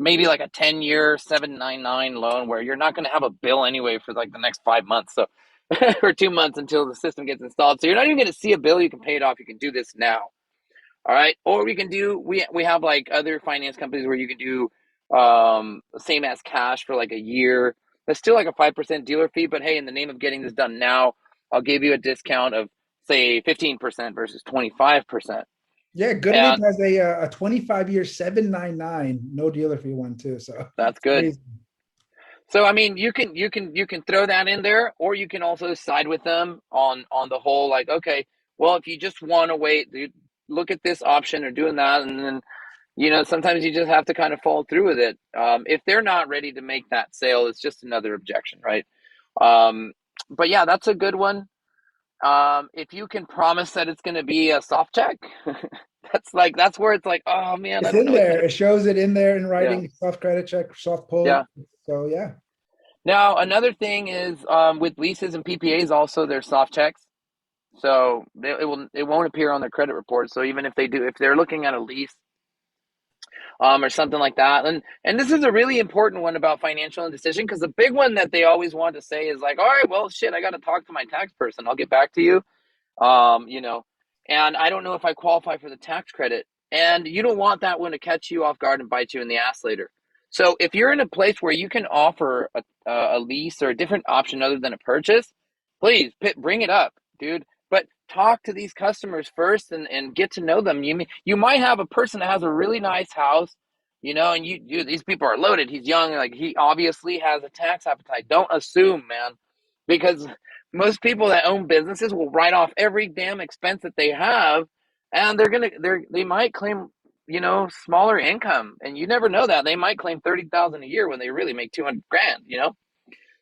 maybe like a 10-year 799 loan where you're not going to have a bill anyway for like the next 5 months. So, or 2 months until the system gets installed. So you're not even going to see a bill. You can pay it off. You can do this now. All right. Or we have like other finance companies where you can do same as cash for like a year. That's still like a 5% dealer fee, but hey, in the name of getting this done now, I'll give you a discount of say 15% versus 25%. Yeah, Good Leap has a 25-year 799 no dealer fee one too. So that's good. Crazy. So I mean, you can throw that in there, or you can also side with them on the whole, like, okay, well, if you just want to wait, dude, look at this option or doing that, and then sometimes you just have to kind of follow through with it. If they're not ready to make that sale, it's just another objection, right? But yeah, that's a good one. If you can promise that it's going to be a soft check, that's where it's like, oh man, it's in there. It shows it in there in writing. Yeah. Soft credit check, soft pull. Yeah. So yeah. Now another thing is with leases and PPAs, also there's soft checks. So it won't appear on their credit report. So even if they're looking at a lease, or something like that, and this is a really important one about financial indecision, because the big one that they always want to say is like, all right, well, shit, I got to talk to my tax person. I'll get back to you. And I don't know if I qualify for the tax credit. And you don't want that one to catch you off guard and bite you in the ass later. So if you're in a place where you can offer a lease or a different option other than a purchase, please bring it up, dude. But talk to these customers first and get to know them. You might have a person that has a really nice house, and these people are loaded. He's young, like he obviously has a tax appetite. Don't assume, man, because most people that own businesses will write off every damn expense that they have, and they might claim smaller income, and you never know that they might claim 30,000 a year when they really make 200 grand.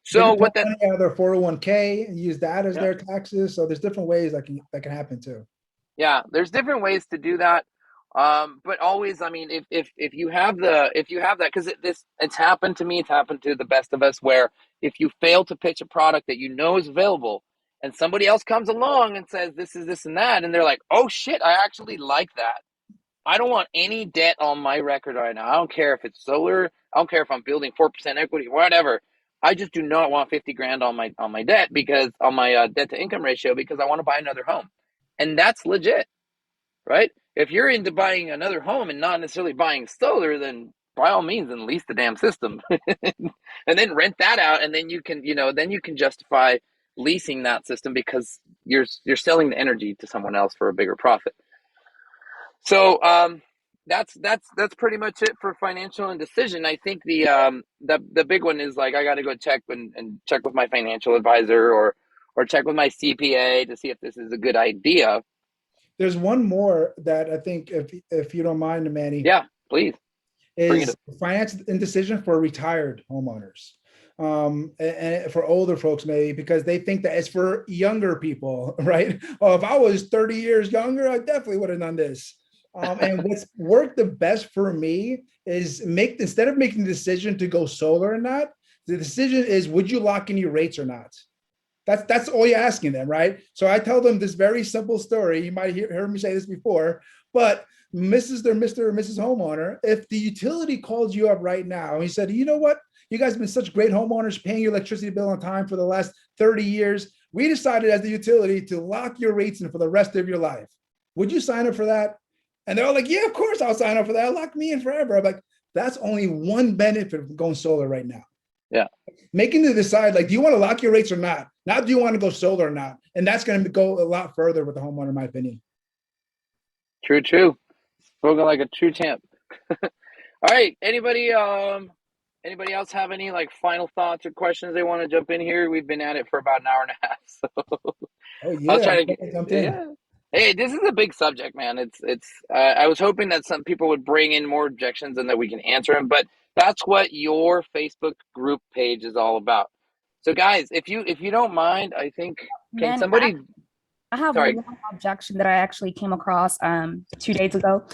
So what that money out of their 401k and use that as their taxes. So there's different ways that can happen too. Yeah, there's different ways to do that. But always, I mean, if you have that, because it's happened to me, it's happened to the best of us, where if you fail to pitch a product that is available, and somebody else comes along and says this is this and that, and they're like, oh shit, I actually like that. I don't want any debt on my record right now. I don't care if it's solar. I don't care if I'm building 4% equity, whatever. I just do not want 50 grand on my debt, because on my debt to income ratio, because I want to buy another home, and that's legit. Right? If you're into buying another home and not necessarily buying solar, then by all means, then lease the damn system and then rent that out. And then you can, then you can justify leasing that system because you're selling the energy to someone else for a bigger profit. So that's pretty much it for financial indecision. I think the big one is like I got to go check and check with my financial advisor or check with my CPA to see if this is a good idea. There's one more that I think, if you don't mind, Manny. Yeah, please. Is finance indecision for retired homeowners, and for older folks maybe, because they think that it's for younger people, right? Oh, if I was 30 years younger, I definitely would have done this. And what's worked the best for me is instead of making the decision to go solar or not, the decision is, would you lock in your rates or not? That's all you're asking them, right? So I tell them this very simple story. You might heard me say this before, but Mrs. or Mr. or Mrs. Homeowner, if the utility calls you up right now and he said, you know what, you guys have been such great homeowners paying your electricity bill on time for the last 30 years. We decided as the utility to lock your rates in for the rest of your life. Would you sign up for that? And they're all like, yeah, of course I'll sign up for that. Lock me in forever. I'm like, that's only one benefit of going solar right now. Yeah. Making to decide, like, do you want to lock your rates or not? Not do you want to go solar or not? And that's going to go a lot further with the homeowner, in my opinion. True. Spoken like a true champ. All right. Anybody else have any like final thoughts or questions they want to jump in here? We've been at it for about an hour and a half. So oh yeah. I'll try to jump in. Yeah. Hey, this is a big subject, man. I was hoping that some people would bring in more objections and that we can answer them, but that's what your Facebook group page is all about. So guys, if you don't mind, I think Manny, somebody I have one objection that I actually came across 2 days ago.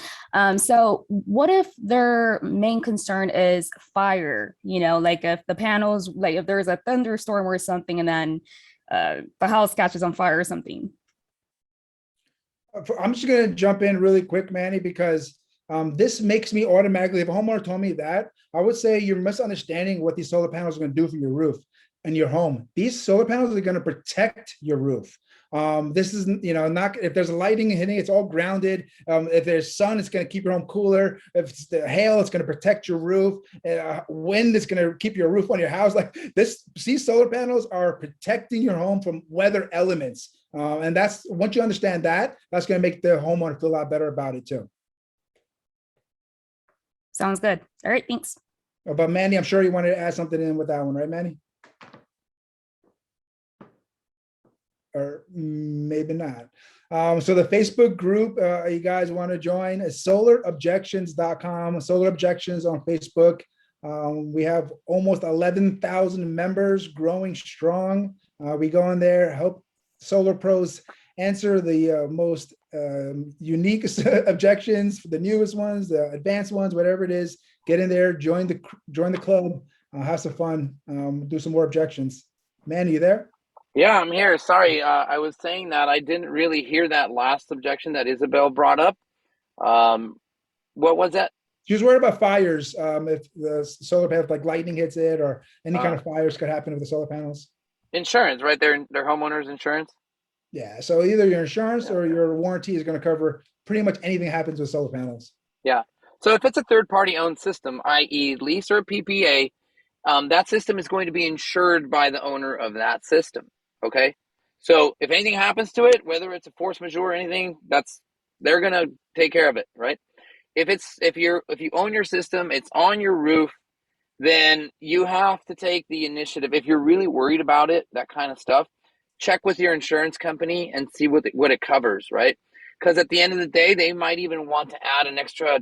So what if their main concern is fire? Like if the panels, like if there's a thunderstorm or something, and then the house catches on fire or something. I'm just going to jump in really quick, Manny, because this makes me automatically, if a homeowner told me that, I would say you're misunderstanding what these solar panels are going to do for your roof and your home. These solar panels are going to protect your roof. This is, not, if there's lighting hitting, it's all grounded. If there's sun, it's going to keep your home cooler. If it's the hail, it's going to protect your roof. Wind is going to keep your roof on your house. Like this, these solar panels are protecting your home from weather elements. And that's, once you understand that, that's going to make the homeowner feel a lot better about it too. Sounds good. All right, thanks. But Manny, I'm sure you wanted to add something in with that one, right, Manny? Or maybe not. So the Facebook group you guys want to join is solarobjections.com, Solar Objections on Facebook. We have almost 11,000 members, growing strong. We go in there, help solar pros answer the most unique objections, the newest ones, the advanced ones, whatever it is. Get in there, join the club, have some fun, do some more objections. Manny, you there? Yeah, I'm here. Sorry, I was saying that I didn't really hear that last objection that Isabel brought up. What was that? She was worried about fires. If the solar panel, like lightning hits it, or any kind of fires could happen with the solar panels. Insurance, right? Their homeowners insurance. Yeah. So either your insurance or your warranty is going to cover pretty much anything happens with solar panels. Yeah. So if it's a third-party owned system, i.e. lease or PPA, that system is going to be insured by the owner of that system. Okay. So if anything happens to it, whether it's a force majeure or anything, they're going to take care of it, right? If you own your system, it's on your roof, then you have to take the initiative. If you're really worried about it, that kind of stuff, check with your insurance company and see what it covers, right? Because at the end of the day, they might even want to add an extra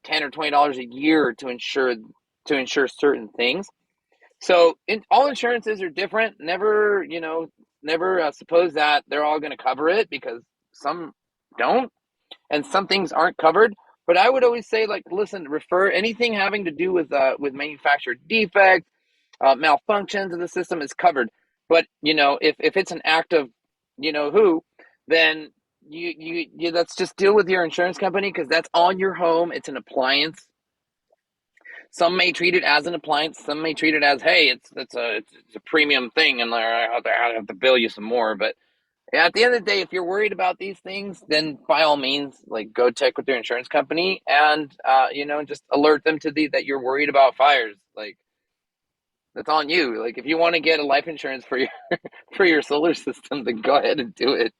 $10 or $20 a year to insure certain things. So all insurances are different. Never suppose that they're all going to cover it, because some don't and some things aren't covered. But I would always say, like, listen, refer anything having to do with manufactured defects, malfunctions of the system is covered. But if it's an act of then you let's just deal with your insurance company, because that's on your home. It's an appliance. Some may treat it as an appliance. Some may treat it as, hey, it's a premium thing, and I have to bill you some more. But At the end of the day, if you're worried about these things, then by all means, like go check with your insurance company and just alert them to that you're worried about fires. Like that's on you. Like if you want to get a life insurance for your for your solar system, then go ahead and do it.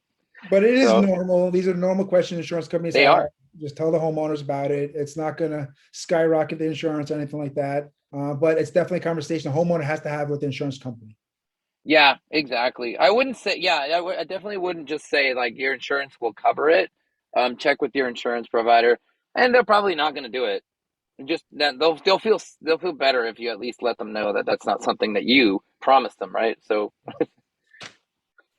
But it is So normal. These are normal questions insurance companies they have. are. Just tell the homeowners about it. It's not going to skyrocket the insurance or anything like that. But it's definitely a conversation a homeowner has to have with the insurance company. Yeah, exactly. I wouldn't say, yeah, I definitely wouldn't just say like your insurance will cover it. Check with your insurance provider, and they're probably not going to do it. Just that they'll feel better if you at least let them know that that's not something that you promised them, right? So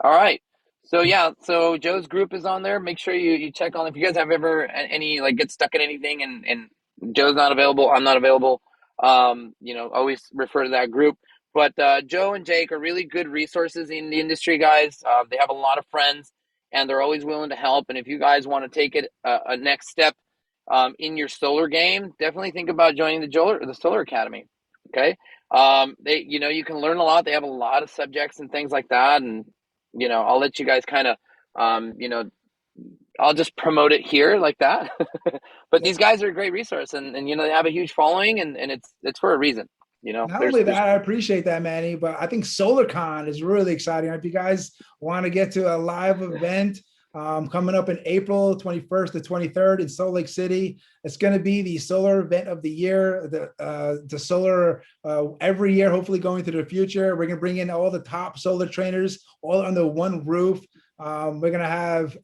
all right. So yeah, so Joe's group is on there. Make sure you check on if you guys have ever any like get stuck in anything and Joe's not available, I'm not available. Always refer to that group. But Joe and Jake are really good resources in the industry, guys. They have a lot of friends and they're always willing to help. And if you guys want to take it a next step in your solar game, definitely think about joining the Solar Academy. Okay. You can learn a lot. They have a lot of subjects and things like that. And I'll let you guys kind of, I'll just promote it here like that. But these guys are a great resource, and they have a huge following, and it's for a reason. Not There's only that, I appreciate that, Manny, but I think SolarCon is really exciting. If you guys want to get to a live event coming up in April 21st to 23rd in Salt Lake City, it's going to be the solar event of the year, the solar every year, hopefully going to the future. We're going to bring in all the top solar trainers all under one roof. We're going to have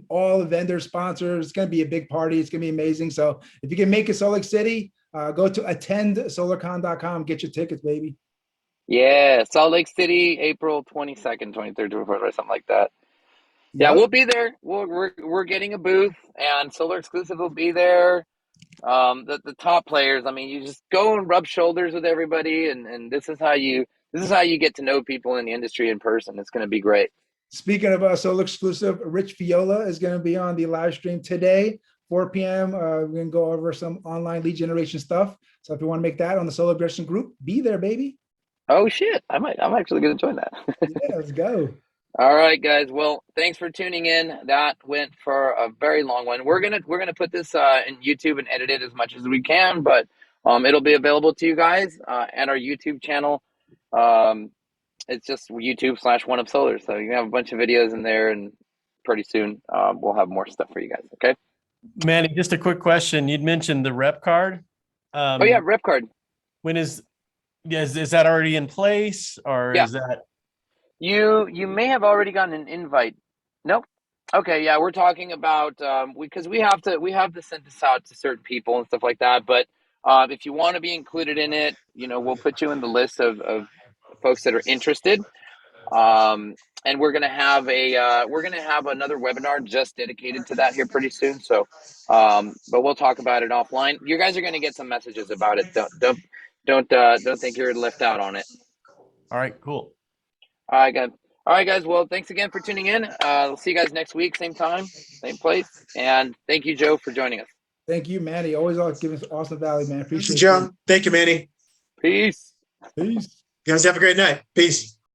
all the vendor sponsors. It's going to be a big party. It's going to be amazing. So if you can make it Salt Lake City, go to attendsolarcon.com, get your tickets, baby. Yeah, Salt Lake City, April 22nd, 23rd, 24th, or something like that. Yeah, Yep. we'll be there. We're getting a booth, and Solar Exclusive will be there. The top players. I mean, you just go and rub shoulders with everybody, and this is how you get to know people in the industry in person. It's going to be great. Speaking of Solar Exclusive, Rich Viola is going to be on the live stream today, 4 p.m. We're going to go over some online lead generation stuff. So if you want to make that on the Solar Aggression group, be there, baby. Oh shit! I'm actually going to join that. Yeah, let's go. All right, guys. Well, thanks for tuning in. That went for a very long one. We're gonna put this in YouTube and edit it as much as we can, but it'll be available to you guys at our YouTube channel. It's just YouTube/OneUpSolar. So you can have a bunch of videos in there, and pretty soon we'll have more stuff for you guys. Okay. Manny, just a quick question. You'd mentioned the rep card. Oh yeah, rep card. When is that already in place, or Yeah. is that? You may have already gotten an invite. Nope. Okay, yeah, we're talking about because we have to send this out to certain people and stuff like that. But if you want to be included in it, we'll put you in the list of folks that are interested. And we're gonna have another webinar just dedicated to that here pretty soon. So, but we'll talk about it offline. You guys are gonna get some messages about it. Don't think you're left out on it. All right, cool. All right, guys. All right, guys. Well, thanks again for tuning in. We'll see you guys next week, same time, same place. And thank you, Joe, for joining us. Thank you, Manny. Always giving us awesome value, man. Appreciate Joe. Thank you, Manny. Peace. Peace. You guys have a great night. Peace.